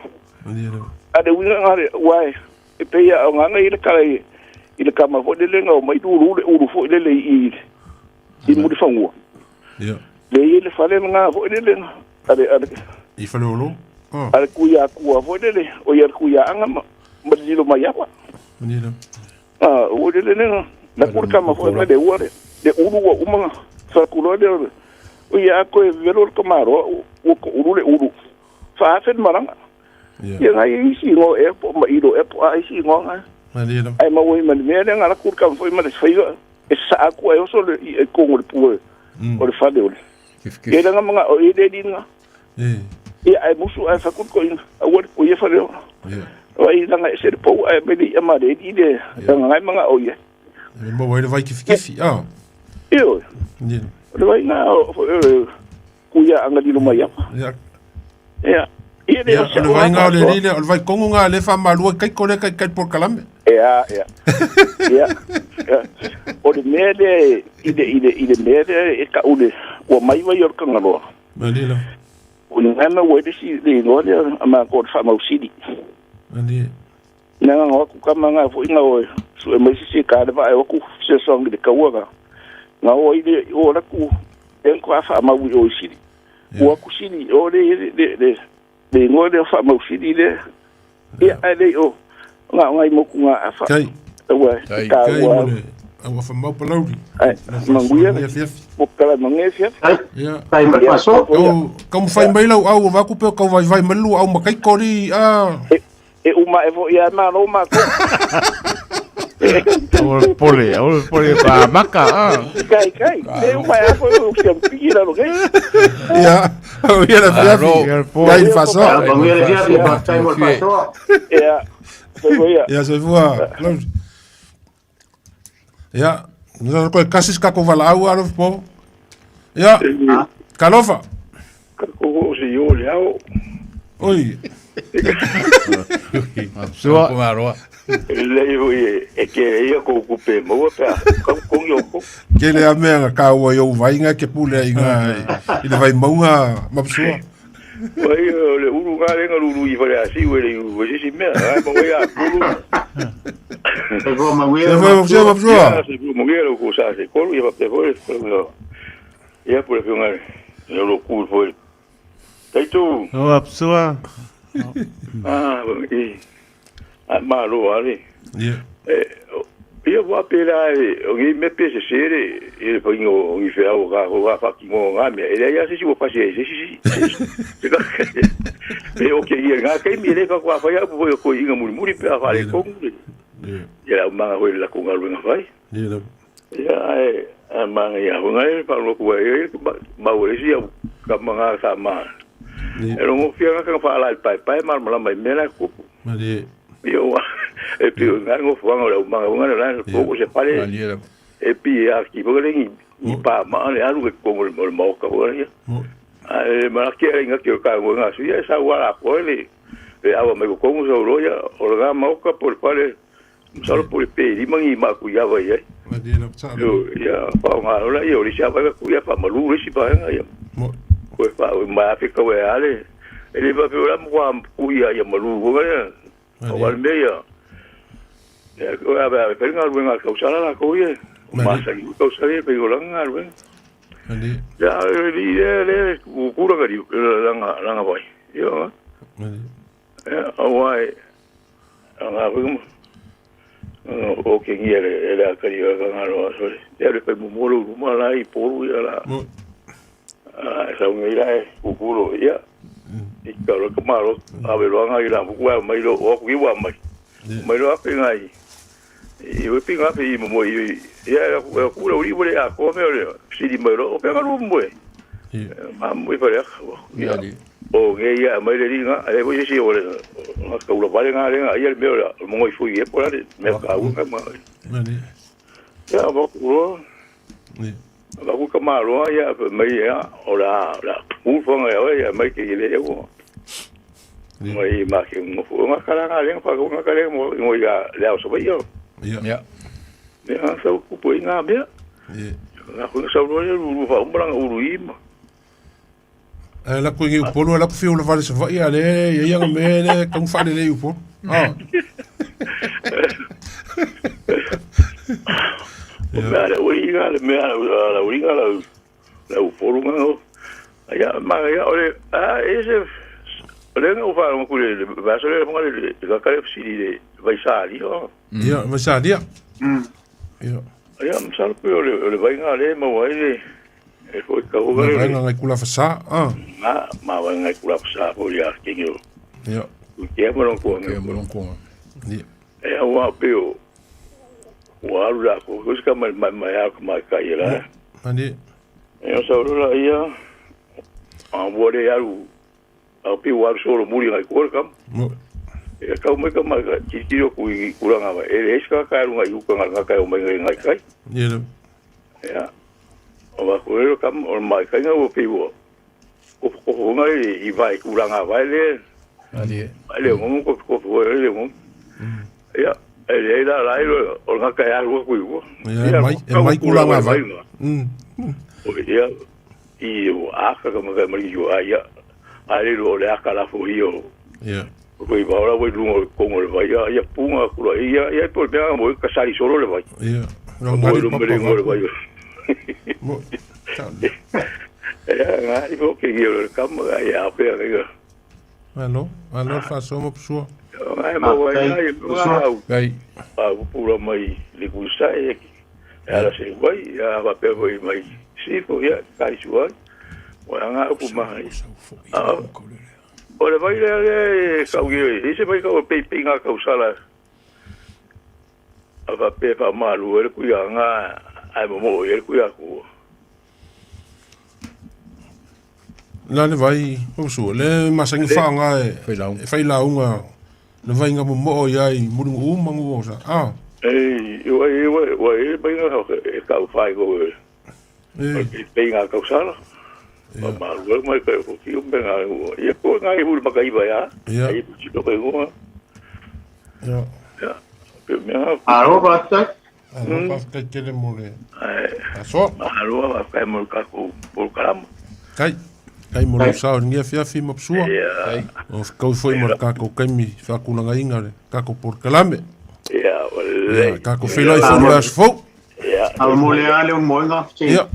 ade winga ngare wai e pe ya nga ile kala ile kama fo le ngo mai uru fo le i mu di fango le ile fale nga fo le ade i fale olo ade ku ya fo le o ya ku ya anga ma dilo mai apa o le na ku kama fo le wore de uru wa uma sa ku lo le o ya ko vero ko maro o ko uru fa fen maranga ya ngai si ngo e po ma ido e po ai si ngo ai ma wo man me le ngala kur kam foi ma le foi e sa ko e so le e ko ngol pu o le fa de o e le nga o e de dinga e ai musu ai fa kur ko in a wo ko ye fa le o ai nga e se po ai me di ma de di de nga nga o ye mo wo le vai kifi yo le vai na ku ya anga di no mai ya ia de o vai nga le o vai kongo nga le fa malu kai kole kai por kalame ya o de mele ide mele e ka ule o mai vai or ka ngalo malila o ngana wo de si de no le ama ko fa mau sidi ali na nga ku ka manga fo inga o so e mai si ka de vai o ku se song de ka wa nga o ide o la ku en ko fa mau o sidi o ku sidi o de ngode fa mau sidi le ia ale o nga ngai mo ku nga fa kai wa ka wa wa fa mau palauri manguia mo kala mangefia ia kai ma paso como fai mai lau au va ku pe ko vai malu au makai kori e uma evo ia ma no ma Pole pa maka. Kai. E uma evo o que pira lo que. Ya, ia la fiafi. Kai faso. Ya se voa. Ya, no ko kasis ka ko vala au aro po. Ya. Kalofa. Ko se yo le au. Oi. Sua. Le yo e ke ia ko kupe mo pa ko yo ko. Ke le amea ka o yo vai nga ke pule inga ile vai maunga mapsua. Wai le uru nga le uru I fare asi we le uru we si me ai mo ya uru. Se vou mangueira. Se vou mapsua. Se vou mangueira ko sa se ko ia pa foi ia por que nga eu lo cu foi. Dai tu. O apsua. Malo ali. Ia vou pela o que me pese sere ele foi no inferno o fa que mo nga me ele ia se vou fazer esse eu que ia nga que me le fa foi ko inga muri pe fa le ko ia ma ho la ko nga lu nga vai Ya ai mang ya ngai pa lo ku ai ba o le sia ka manga sama. Era mo fia ka fa la pai mal mala mai mena ku. Mari. Yo e pi ngai ngo fa ngo manga ngai la ko se pare. E pi a ki bo le ni pa ma le alu ko mo ka bo ya. Ai ma ki nga ki ka ngo nga su ya sa wa ko le. E awa me ko mo so ro ya o ga ma ka por pare. Solo por pe di mangi ma ku ya va ya. Madina psa. Yo ya pa nga la yo li sa va ku ya pa malu si pa nga ya. Mo ko pa ma fi ko ya le. Ele va pe la mo ku ya ya malu ko ya. O wal me ya. Ya ko ya ba pe nga lu nga ko sa la ko ye. Ma sa ki ko sa le pe ko la nga lu. Andi. Ya li le ku ra ga di la nga vai. Yo. Andi. Ya awai. Nga bu o ke ngiere era kari ga ngaro so deve pe mumolo mala I poru ya la sa ngira ku kulo ya I karo kamaro ave lo nga ira ku wa mai lo o ku wa mai lo ape ngai I we pinga pe I mo ya ku lo ri bole a ko me o si di mai lo o pe ngaro mo ma mo I pare ya o nge ya mai le ringa ale bo si o le ka ulo vale nga le nga ayer me o mo I fu ye por ale me ka u ka ma ya bo ku ni ba ku ka ma lo ya mai ya o la u fo nga ya mai ke le o mai ma ke mo fu nga ka nga le pa ku nga ka le mo ya le o so ba yo ya ya so ku po nga be ya ku sa lo le lu fa umbra u ruima la ko ngi polo la ko fi o vale se vai ale ia nga me le kan fa le u po Mara uringa la uringa la u polo nga ya ma ya ole ese ole nga u fa mo ku le va so le mo le ka ka si le vai sali ya va sali ya ya mo sa ko le vai nga le mo vai le e foi ka o ga nga kula fa sa ma va nga kula fa sa po ya ke yo ya ke mo non ko ni e wa peo wa la ko ka ma ya ko ma ka ira ani e so la ya a wo de ya lu a pi wa so lo muri ga ko kam e ka mo ka ma ki yo ku la nga ba e ska ka lu nga yu ka nga ka o mai nga kai ni ya o va ko kam o mai ka nga o pi wo o nga I vai ku la nga vai le ale mo ko le mo ya ele la o nga ka ya wo ku wo ya mai ku la nga vai o ya I o aka ka mo ka mari yo ya ale lo le aka la fo yo ya ko I va ora wo lu ko mo vai ya punga ku la ya to be mo ka sari solo le vai ya no mo le vai mo ya nga I vo ke yo kam ya pe ga allo fa so mo pso ai mo wa ai pura mai le ku sai ya se vai ya va pe voi mai si po ya kai suai wa nga ku mai o le vai le ka u se vai ka pe nga ka usala va pe fa malu le ku ya nga ai mo le ku ya ku la le vai o so le masangi fa nga fai la unga le vai nga mo ya I muru mangu o sa yo vai nga ka fai go pe nga ka usala ma lu mai ka ko ki un nga ya ko nga I hul makai ba ya ai ti to pe go ya pe me aro basta ka tele mo le so aro va ka mo ka ko por kalam kai mo sa ngia fia fi mo psua o ko foi mo ka ko mi fa ku nga inga le ka ko por kalame ya ka ko fi lai fo las fo al mo le ale un mo nga ya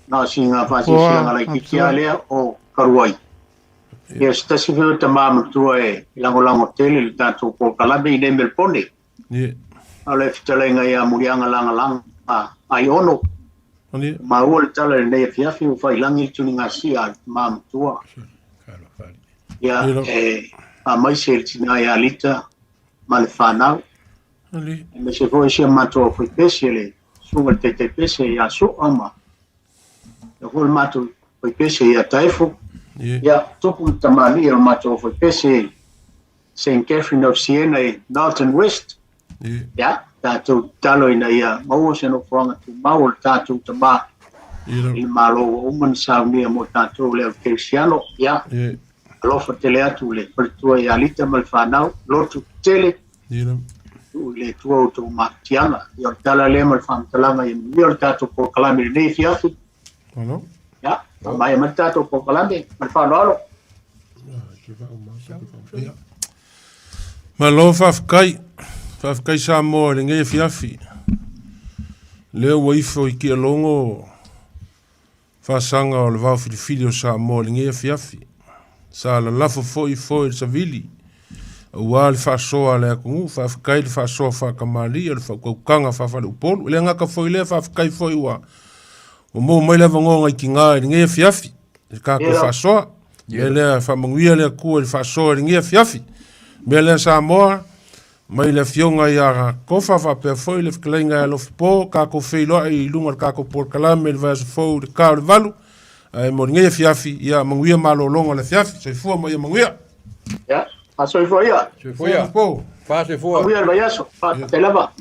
na singa fa si singa la ki ale o karuai ya sta si ve ta mam tu e lango tele le ta to ko kalame I mel pone ni ale fitalenga ya murianga langa ai ono Oni ma ol tala le fia fi fa ilangi tuni ngasi a mam tua ya a mai se tina ya lita mal fana ali me se foi se mato foi pesele sunga te pese ia so ama. E hol matu foi pese ia taifo. Ia topu tamali o matu foi pese St. Catherine of Siena e Norton West. Ia tātou talo ina ia maua se no whanga tu maua tātou tama. I malo uman saunia mo tātou leo keisiano. Ia alofa tele atu le pertua ia lita mal whanau. Lotu tele. Le tua o tō mātianga. I o tala le mal whamtalanga i mi o tātou po kalame nei fiafi. Ia, mai ma tātou po kalame mal whanau. Malo whafkai sa moa le ngai fiafi. Leo waifo i kia longo whasanga o le wau whirifiri o sa moa le ngai fiafi. Sa la lafo foi sa vili. Ua le whasoa le akungu, whafkai le whasoa whakamari, le whakaukanga whawhale upolu. Le ngaka foi le whafkai foi ua. O mō mai lewa ngonga i ki ngā i ngai fiafi. Le kako whasoa. Me le whamanguia le akua le whasoa i ngai fiafi. Me le sa moa, mai le fionga i a kofa whapea foi le whakalenga e lofi pō, kako whailoa i lunga kako porkalame le vasa fau le kao le valu. Mo ngai fiafi, ia manguia malo longa le fiafi, sai fua mai manguia. Ja, soifua ia. Soifua. Fa se fua. Manguia le vaiaso, fa te lava.